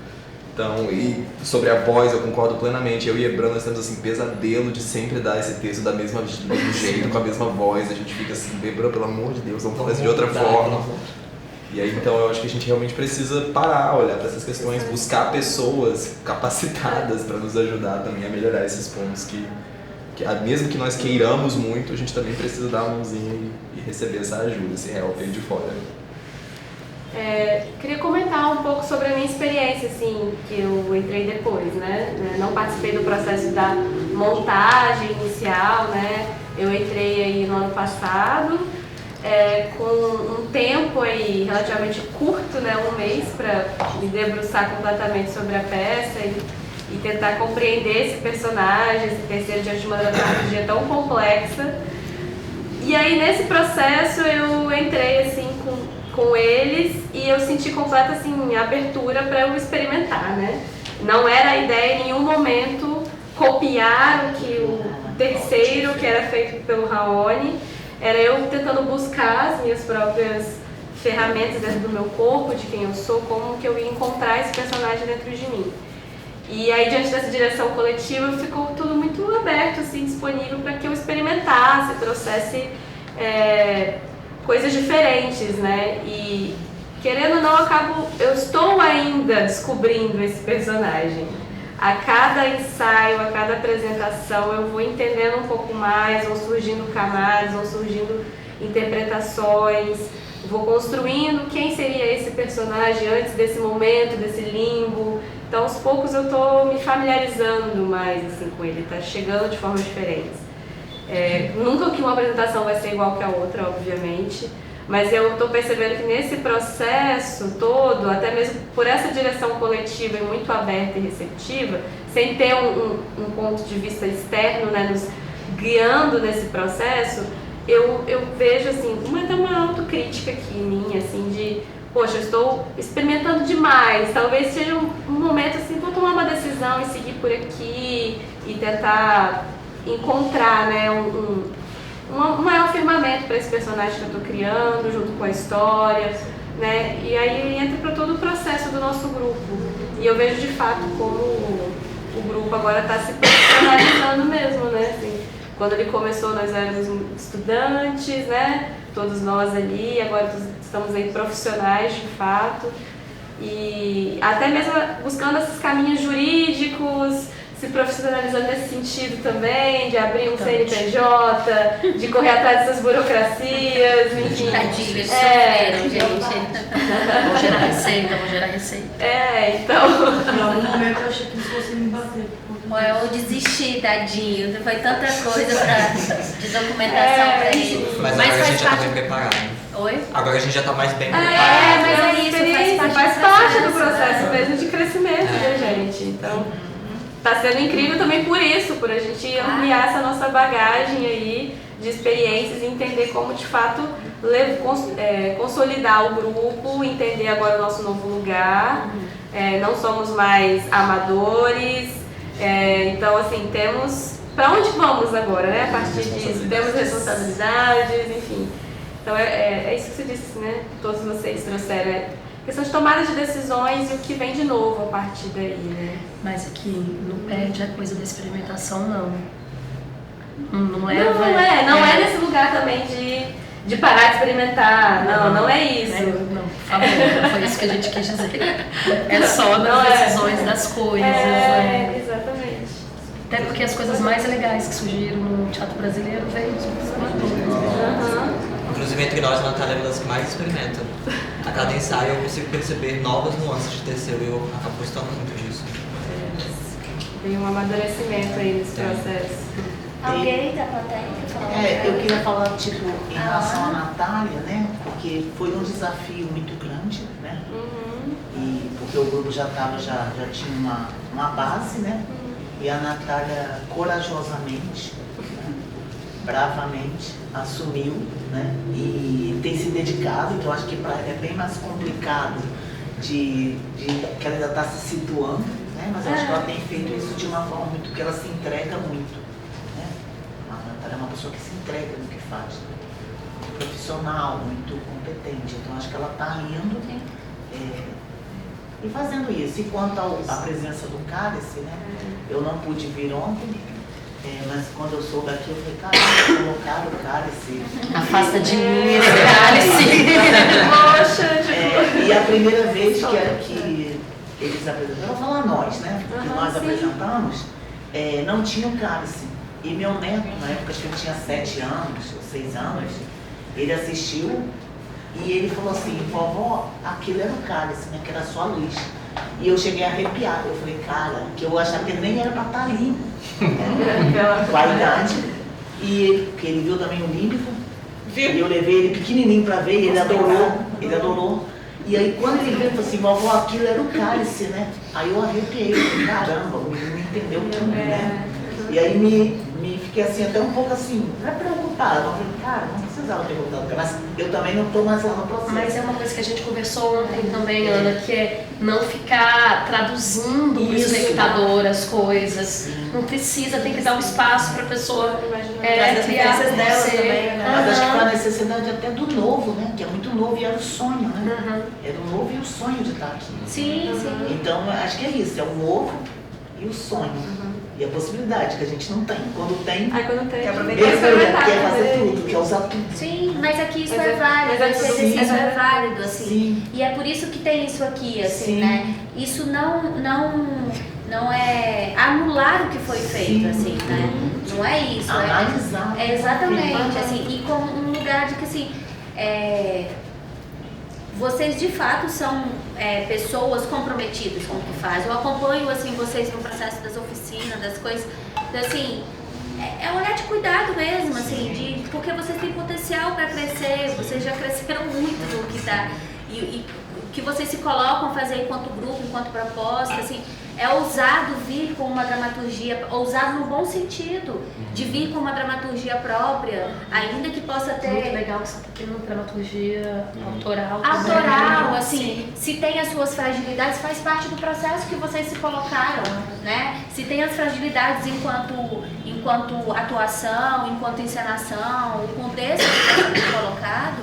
Então, e sobre a voz, eu concordo plenamente. Eu e Ebran, nós temos assim, pesadelo de sempre dar esse texto do mesmo jeito, com a mesma voz. A gente fica assim, Ebran, pelo amor de Deus, vamos falar isso de outra forma. E aí, então, eu acho que a gente realmente precisa parar, olhar para essas questões, buscar pessoas capacitadas para nos ajudar também a melhorar esses pontos que mesmo que nós queiramos muito, a gente também precisa dar a mãozinha e receber essa ajuda, esse help aí de fora. Queria comentar um pouco sobre a minha experiência, assim, que eu entrei depois, né? Não participei do processo da montagem inicial, né? Eu entrei aí no ano passado, com um tempo aí relativamente curto, né? Um mês, para me debruçar completamente sobre a peça e tentar compreender esse personagem, esse terceiro diante de uma dramaturgia tão complexa. E aí, nesse processo, eu entrei, assim, com eles e eu senti completa, assim, abertura para eu experimentar, né? Não era a ideia em nenhum momento copiar o que o terceiro, que era feito pelo Raoni, era eu tentando buscar as minhas próprias ferramentas dentro do meu corpo, de quem eu sou, como que eu ia encontrar esse personagem dentro de mim. E aí, diante dessa direção coletiva, ficou tudo muito aberto, assim, disponível para que eu experimentasse, trouxesse coisas diferentes, né? E, querendo ou não, eu estou ainda descobrindo esse personagem. A cada ensaio, a cada apresentação, eu vou entendendo um pouco mais, vão surgindo camadas, vão surgindo interpretações, vou construindo quem seria esse personagem antes desse momento, desse limbo. Então, aos poucos, eu estou me familiarizando mais, assim, com ele, está chegando de formas diferentes. Nunca que uma apresentação vai ser igual que a outra, obviamente, Mas eu estou percebendo que nesse processo todo, até mesmo por essa direção coletiva e muito aberta e receptiva, sem ter um ponto de vista externo, né, nos guiando nesse processo, eu vejo assim, até uma autocrítica aqui minha, assim, de poxa, eu estou experimentando demais, talvez seja um momento assim, vou tomar uma decisão e seguir por aqui e tentar encontrar, né, um maior firmamento para esse personagem que eu estou criando, junto com a história, né, e aí entra para todo o processo do nosso grupo. E eu vejo de fato como o grupo agora está se profissionalizando mesmo, né, assim, quando ele começou nós éramos estudantes, né, todos nós ali, agora estamos aí profissionais de fato, e até mesmo buscando esses caminhos jurídicos, se profissionalizando nesse sentido também, de abrir um CNPJ, de correr atrás dessas burocracias, enfim. Tadinhos, sofreram, gente. Vou gerar receita. Então... Em algum momento eu achei que eles fossem me bater. Eu desisti, tadinho. Foi tanta coisa de documentação pra ele. Mas agora a gente já tá bem preparado. Oi? Agora a gente já tá mais bem preparado. Mas é isso, faz parte do processo mesmo de crescimento, né, gente? Então, tá sendo incrível também por isso, por a gente ampliar essa nossa bagagem aí de experiências e entender como de fato consolidar o grupo, entender agora o nosso novo lugar. Não somos mais amadores. Então, assim, temos para onde vamos agora, né? A partir disso, temos responsabilidades, enfim. Então, é isso que você disse, né? Todos vocês trouxeram. Questão de tomada de decisões e o que vem de novo a partir daí, né? Mas aqui não perde a coisa da experimentação, não. Não é nesse lugar também de parar de experimentar. Não é isso. Não, por favor, não foi isso que a gente quis dizer. É só nas decisões das coisas. Exatamente. Até porque as coisas mais legais que surgiram no teatro brasileiro veio dos amadores. Inclusive entre nós, a Natália é uma das que mais experimenta. A cada ensaio eu consigo perceber novas nuances de terceiro e eu acabo gostando muito disso. Tem um amadurecimento aí nesse processo. Alguém da plateia quer falar? Eu queria falar, tipo, em relação à Natália, né? Porque foi um desafio muito grande, né? E porque o grupo já tinha uma base, né? E a Natália corajosamente, bravamente, assumiu, né? E tem se dedicado, então acho que para ela é bem mais complicado que ela ainda está se situando, né? Mas eu acho que ela tem feito isso de uma forma muito que ela se entrega muito, né? A Natália é uma pessoa que se entrega no que faz, né? Muito profissional, muito competente, então acho que ela está indo e fazendo isso. E quanto à presença do cálice, né? Eu não pude vir ontem. Mas quando eu soube aqui, eu falei, cara, colocaram o cálice. Afasta de mim esse cálice. Poxa, e a primeira vez que eles apresentaram, eu vou falar nós, né? Que nós apresentamos, não tinha o cálice. E meu neto, na época acho que ele tinha 7 anos, ou 6 anos, ele assistiu e ele falou assim, vovó, aquilo era o cálice, né? Que era só a luz. E eu cheguei a arrepiar. Eu falei, cara, que eu achava que ele nem era pra estar ali. Com a idade. Porque ele viu também o límbico. E eu levei ele pequenininho pra ver e ele adorou. E aí quando ele veio, ele falou assim, vovó, aquilo era o cálice, né? Aí eu arrepiei, eu falei, caramba, o menino entendeu tudo, né? E aí me fiquei assim, até um pouco assim, preocupada. Eu falei, cara, não precisava ter voltado, mas eu também não estou mais lá no processo. Mas é uma coisa que a gente conversou ontem também, Ana, que é não ficar traduzindo para o espectador as coisas. Não precisa, tem que dar um espaço para a pessoa criar as delas também, né? Mas acho que foi a necessidade até do novo, né? Que é muito novo e era o sonho, né? Era o novo e o sonho de estar aqui. Sim. Então, acho que é isso, é o novo e o sonho. E a possibilidade que a gente não tem. Quando tem, quer aproveitar, quer fazer tudo, quer usar tudo. Sim, mas aqui isso é válido, esse exercício é válido, assim. Sim. E é por isso que tem isso aqui, assim, né? Isso não é anular o que foi feito, assim, né? Não é isso. Analisar. Exatamente, assim, e com um lugar de que, assim, vocês de fato são pessoas comprometidas com o que fazem. Eu acompanho assim, vocês no processo das oficinas, das coisas. Então, assim, é um olhar de cuidado mesmo, assim, porque vocês têm potencial para crescer, vocês já cresceram muito no que dá. E o que vocês se colocam a fazer enquanto grupo, enquanto proposta, assim, é ousado vir com uma dramaturgia, ousado no bom sentido, de vir com uma dramaturgia própria, ainda que possa ter... Muito legal que você está tendo uma dramaturgia autoral. Autoral, assim, se tem as suas fragilidades, faz parte do processo que vocês se colocaram, né? Se tem as fragilidades enquanto atuação, enquanto encenação, o contexto que está sendo colocado,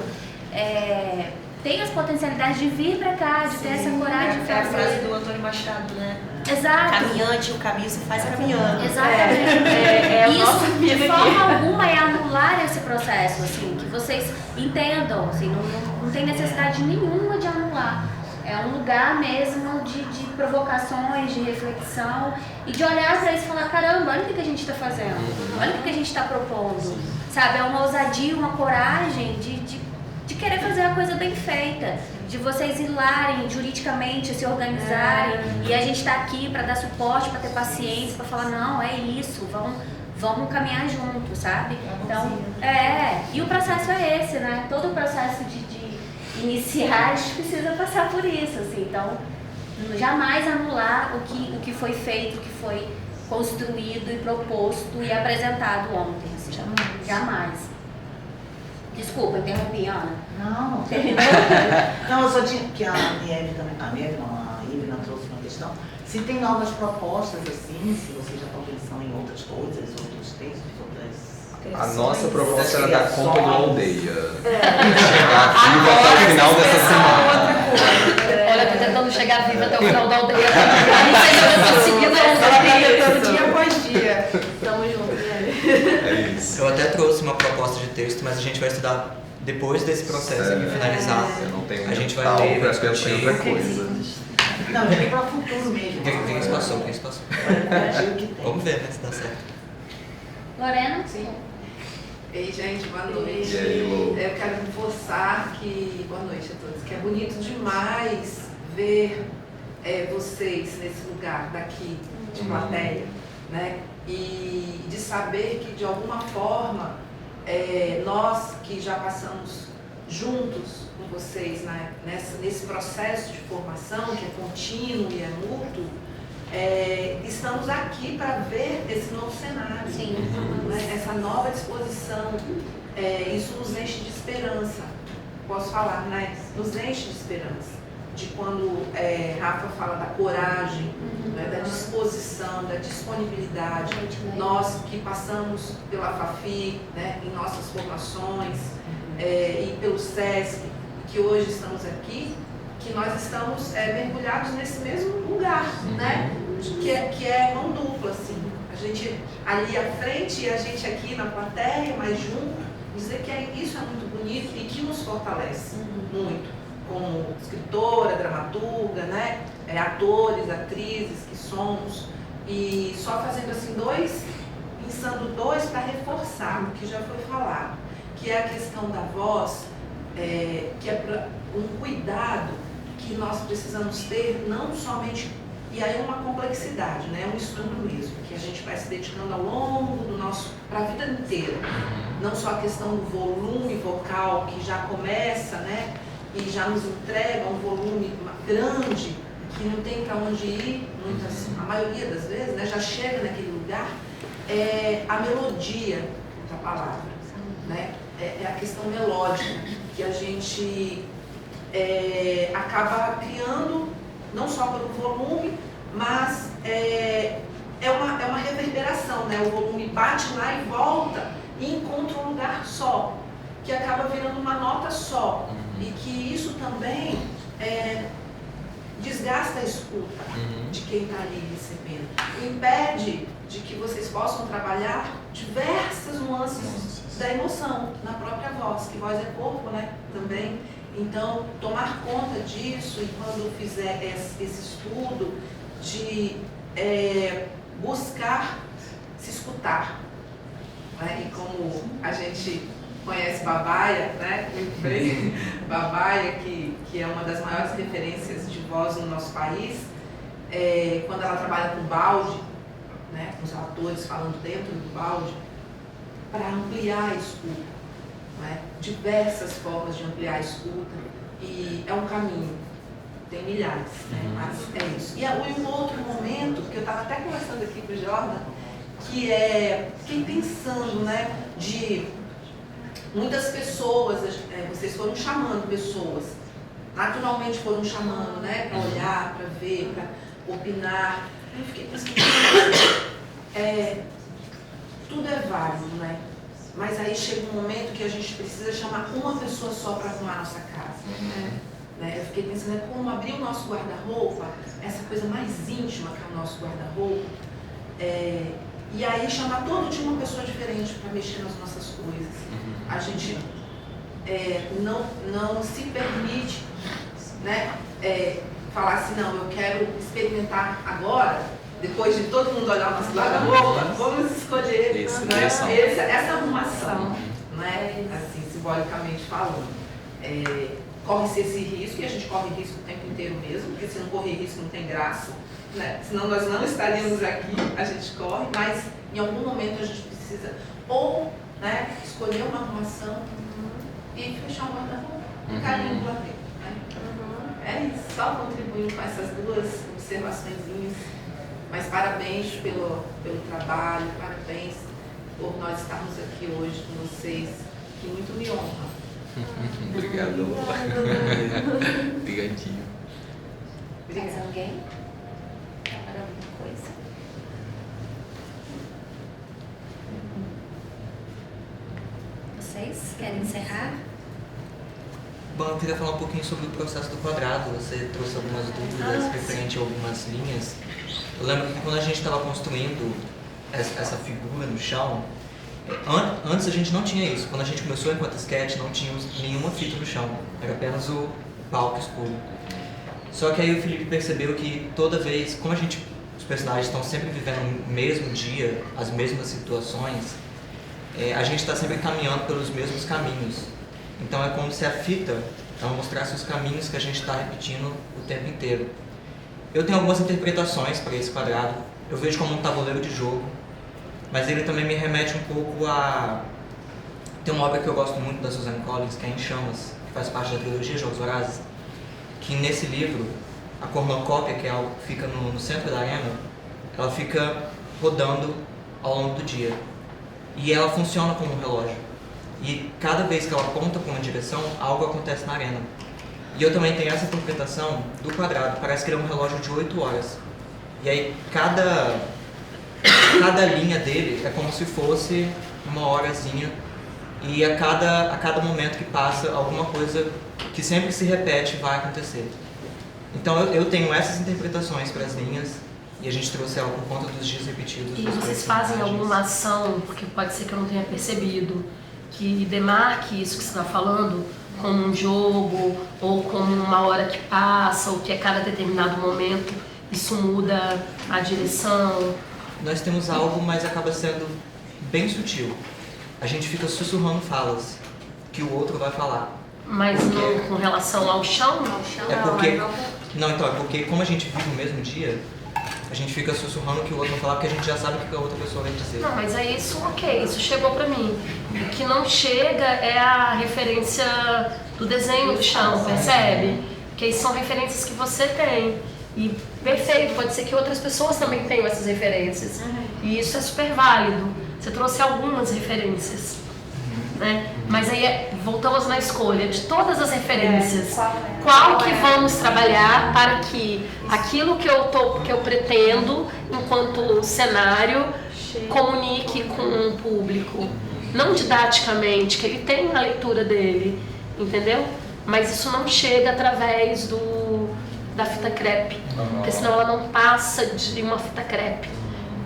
tem as potencialidades de vir pra cá, de ter essa coragem de fazer. É a frase do Antônio Machado, né? Exato. Caminhante, o caminho se faz caminhando. Exatamente. Isso, de forma alguma, é anular esse processo, assim, que vocês entendam, assim, não tem necessidade nenhuma de anular. É um lugar mesmo de provocações, de reflexão e de olhar pra isso e falar, caramba, olha o que a gente tá fazendo, olha o que a gente tá propondo, sabe? É uma ousadia, uma coragem de querer fazer a coisa bem feita, de vocês hilarem juridicamente, se organizarem, e a gente tá aqui para dar suporte, para ter paciência, para falar, não, é isso, vamos caminhar junto, sabe? Então, e o processo é esse, né? Todo o processo de iniciar, a gente precisa passar por isso, assim, então, jamais anular o que foi feito, o que foi construído e proposto e apresentado ontem, assim, jamais. Desculpa, interrompi, Ana. Não, não, eu só tinha que a Nieve também, a Ivna trouxe uma questão. Se tem novas propostas assim, se vocês já estão pensando em outras coisas, outros textos, outras... A nossa proposta era dar conta do aldeia. Chegar viva até o final dessa semana. Olha, tô tentando chegar viva até o final da aldeia. Não sei se eu tô conseguindo dia após dia. Tamo junto, né? É isso. Eu até trouxe uma proposta de texto, mas a gente vai estudar depois desse processo aqui finalizar. Eu não tenho a gente vai tal ler, pra vai discutir. outra coisa. Não, já vem para o futuro mesmo. Quem se passou, quem se passou. Vamos ver, né, se dá certo. Lorena? Sim. Ei, gente, boa noite. E aí, Lu? Eu quero reforçar que, boa noite a todos, que é bonito demais ver vocês nesse lugar daqui, de plateia, né? E de saber que, de alguma forma, nós que já passamos juntos com vocês, né, nesse processo de formação, que é contínuo e é mútuo, estamos aqui para ver esse novo cenário, né, essa nova disposição. Isso nos enche de esperança, posso falar, né? Nos enche de esperança. De quando Rafa fala da coragem, né, da disposição, da disponibilidade. Nós que passamos pela FAFI, né, em nossas formações, e pelo SESC, que hoje estamos aqui, que nós estamos mergulhados nesse mesmo lugar, né, que é mão dupla, assim. A gente ali à frente e a gente aqui na plateia, mas junto, dizer que isso é muito bonito e que nos fortalece muito. Como escritora, dramaturga, né? Atores, atrizes que somos, e só fazendo assim pensando dois para reforçar o que já foi falado, que é a questão da voz, que é um cuidado que nós precisamos ter, não somente, e aí é uma complexidade, né? É um estudo mesmo, que a gente vai se dedicando ao longo para a vida inteira, não só a questão do volume vocal, que já começa, né? E já nos entrega um volume grande, que não tem para onde ir, a maioria das vezes, né, já chega naquele lugar, a melodia da palavra, né, é a questão melódica, que a gente acaba criando, não só pelo volume, mas é uma reverberação, né, o volume bate lá e volta e encontra um lugar só, que acaba virando uma nota só. E que isso também desgasta a escuta de quem está ali recebendo. Impede de que vocês possam trabalhar diversas nuances da emoção na própria voz, que voz é corpo, né? Também. Então, tomar conta disso, e quando fizer esse estudo, de buscar se escutar. Né? E como a gente conhece Babaia, né? Muito bem. Babaia, que é uma das maiores referências de voz no nosso país, quando ela trabalha com balde, né? Com os atores falando dentro do balde, para ampliar a escuta. né? Diversas formas de ampliar a escuta, e é um caminho, tem milhares, né? Mas é isso. E um outro momento, que eu estava até conversando aqui com o Jordan, que fiquei pensando, né, de muitas pessoas, vocês foram chamando pessoas, naturalmente foram chamando, né, para olhar, para ver, para opinar. Eu fiquei pensando, tudo é válido, né? Mas aí chega um momento que a gente precisa chamar uma pessoa só para arrumar a nossa casa. Né? Eu fiquei pensando, como abrir o nosso guarda-roupa, essa coisa mais íntima que é o nosso guarda-roupa, e aí chamar todo dia uma pessoa diferente para mexer nas nossas coisas. A gente não se permite, né, falar assim, não, eu quero experimentar agora, depois de todo mundo olhar o nosso guarda-roupa, vamos escolher essa arrumação, né, assim, simbolicamente falando. Corre-se esse risco, e a gente corre risco o tempo inteiro mesmo, porque se não correr risco não tem graça, né? Senão nós não estaríamos aqui, a gente corre, mas em algum momento a gente precisa ou, né, escolher uma arrumação e fechar o guarda-roupa, ficar lindo lá dentro. Né? É isso, só contribuindo com essas duas observaçõezinhas, mas parabéns pelo trabalho, parabéns por nós estarmos aqui hoje com vocês, que muito me honra. Obrigado. Obrigadinho. Mais alguém? Para alguma coisa? Vocês querem encerrar? Bom, eu queria falar um pouquinho sobre o processo do quadrado. Você trouxe algumas dúvidas referente a algumas linhas. Eu lembro que quando a gente estava construindo essa figura no chão, antes a gente não tinha isso. Quando a gente começou enquanto sketch, não tínhamos nenhuma fita no chão. Era apenas o palco escuro. Só que aí o Felipe percebeu que toda vez, como os personagens estão sempre vivendo o mesmo dia, as mesmas situações, a gente está sempre caminhando pelos mesmos caminhos. Então é como se a fita mostrasse os caminhos que a gente está repetindo o tempo inteiro. Eu tenho algumas interpretações para esse quadrado. Eu vejo como um tabuleiro de jogo, mas ele também me remete um pouco a... Tem uma obra que eu gosto muito da Suzanne Collins, que é Em Chamas, que faz parte da trilogia Jogos Vorazes, que nesse livro, a cornucópia, que é algo que fica no centro da arena, ela fica rodando ao longo do dia. E ela funciona como um relógio. E cada vez que ela aponta para uma direção, algo acontece na arena. E eu também tenho essa interpretação do quadrado, parece que ele é um relógio de 8 horas. E aí cada linha dele é como se fosse uma horazinha, e a cada momento que passa, alguma coisa que sempre se repete vai acontecer. Então eu tenho essas interpretações para as linhas, e a gente trouxe ela por conta dos dias repetidos. E vocês fazem alguma ação, porque pode ser que eu não tenha percebido, que demarque isso que você está falando como um jogo, ou como uma hora que passa, ou que a cada determinado momento isso muda a direção? Nós temos algo, mas acaba sendo bem sutil. A gente fica sussurrando falas que o outro vai falar. Mas não com relação ao chão? É porque... Não, então, é porque como a gente vive o mesmo dia, a gente fica sussurrando que o outro vai falar, porque a gente já sabe o que a outra pessoa vai dizer. Não, mas é isso, ok, isso chegou pra mim. O que não chega é a referência do desenho do chão, percebe? Porque são referências que você tem. E perfeito, pode ser que outras pessoas também tenham essas referências. E isso é super válido. Você trouxe algumas referências, né? Mas aí voltamos na escolha de todas as referências. Qual que vamos trabalhar para que aquilo que eu pretendo enquanto cenário comunique com o público, não didaticamente, que ele tem a leitura dele, entendeu? Mas isso não chega através da fita crepe, porque senão ela não passa de uma fita crepe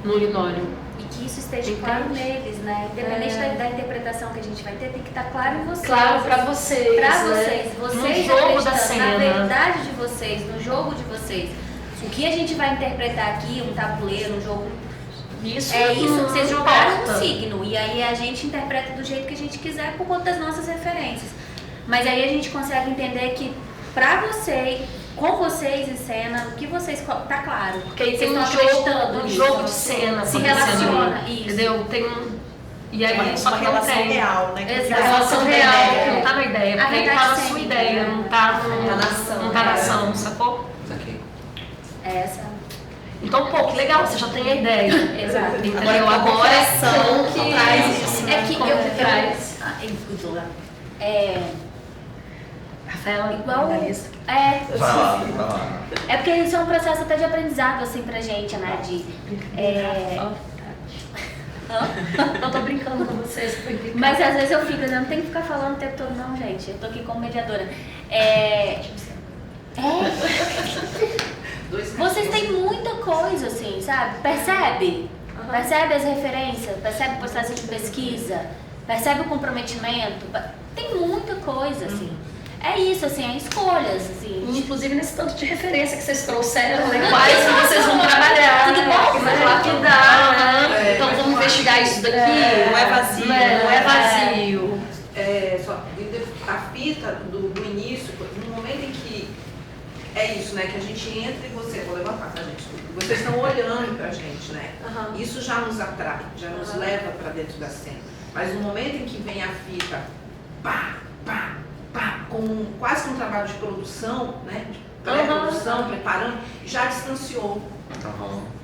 no linóleo. E que isso esteja claro neles, né? Independente da interpretação que a gente vai ter, tem que estar claro em vocês. Claro pra vocês. Pra né? vocês no jogo da cena. Na verdade de vocês, no jogo de vocês. O que a gente vai interpretar aqui, um tabuleiro, um jogo... Isso é isso, vocês jogaram importa. um signo. E aí a gente interpreta do jeito que a gente quiser por conta das nossas referências. Mas aí a gente consegue entender que pra vocês... Com vocês em cena, o que vocês... Tá claro. Porque aí vocês tem um jogo de cena se relaciona, isso. Entendeu? Tem E aí, uma só que não relação tem. real, né? Exato. A relação real, que não tá na ideia. Porque aí tá na sua sim. ideia, não tá na ação. Não tá na ação, sacou? Saquei. Essa. Então, pô, que legal, você já tem a ideia. Exato. Entendeu? Agora é Como que traz isso. É que como eu que traz. Rafaela, igual. Vai lá. É porque isso é um processo até de aprendizado, assim, pra gente, né? De. Eu tô brincando com vocês. Mas às vezes eu fico, eu não tenho que ficar falando o tempo todo, não, gente. Eu tô aqui como mediadora. Vocês têm muita coisa, assim, sabe? Percebe? Percebe as referências, percebe o processo de pesquisa, percebe o comprometimento. Tem muita coisa, assim. É isso, assim, é escolhas, assim. Inclusive nesse tanto de referência que vocês trouxeram, né? Quais vocês vão trabalhar. Tudo bom? Né? Lapidar, né? Então vamos investigar isso daqui. Não é vazio. Não é vazio. A fita do início, no momento em que é isso, né? Que a gente entra e vou levantar, tá, gente? Vocês estão olhando pra gente, né? Isso já nos atrai, já nos leva pra dentro da cena. Mas no momento em que vem a fita, pá, pá, pá, com quase que um trabalho de produção, né? De pré-produção, preparando, já distanciou.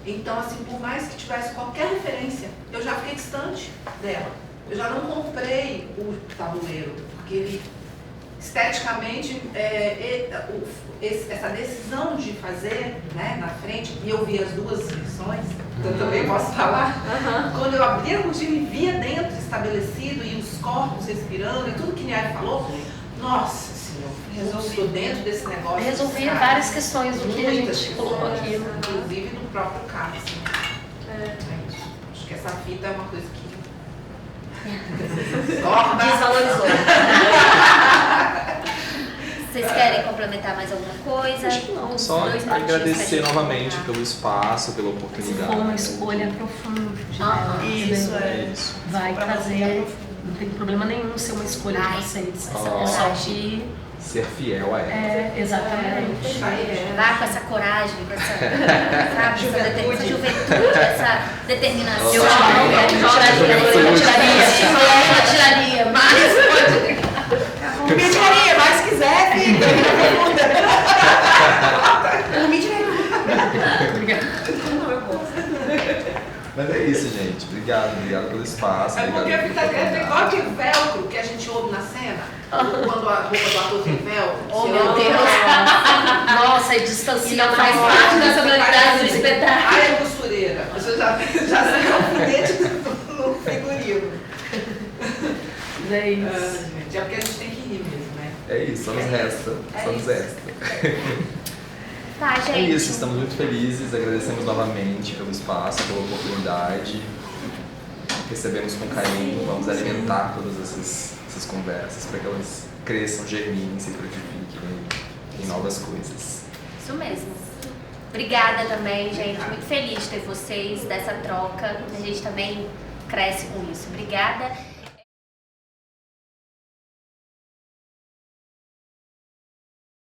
Então, assim, por mais que tivesse qualquer referência, eu já fiquei distante dela. Eu já não comprei o tabuleiro, porque ele, esteticamente, essa decisão de fazer, né, na frente, e eu vi as duas versões, então eu também posso falar, quando eu abri a cortina e via dentro estabelecido, e os corpos respirando, e tudo que Niari falou, nossa Senhor, resolvi dentro desse negócio. Resolvia várias questões do que a gente colocou aqui. Inclusive do próprio caso. Assim. Acho que essa fita é uma coisa que desvalorizou. Vocês querem complementar mais alguma coisa? Não, só agradecer novamente pelo espaço, pela oportunidade. Foi uma escolha profunda. Isso, isso. Vai trazer, não tem problema nenhum ser uma escolha de vocês. É só que ser fiel a ela. Exatamente. Vá com essa coragem, com essa, sabe, essa juventude, essa determinação. Eu tiraria, mas pode. Me tiraria, mas se quiser, fica. Me tiraria. Obrigada. Mas é isso, gente. Obrigado pelo espaço. É porque a fita crepe é igual aquele velcro que a gente ouve na cena. Quando a roupa do ator tem velcro. Oh, meu Deus! Nossa, e distancia faz parte da sonoridade do espetáculo. Ai, é costureira. Você já saiu o alfinete no figurino. É isso. É porque a gente tem que rir mesmo, né? É isso, só nos resta. Só nos resta. Tá, gente. É isso, estamos muito felizes, agradecemos novamente pelo espaço, pela oportunidade. Recebemos com carinho, vamos alimentar todas essas conversas para que elas cresçam, germinem, se frutifiquem em novas coisas. Isso mesmo. Obrigada também, gente. Muito feliz de ter vocês, dessa troca. A gente também cresce com isso. Obrigada.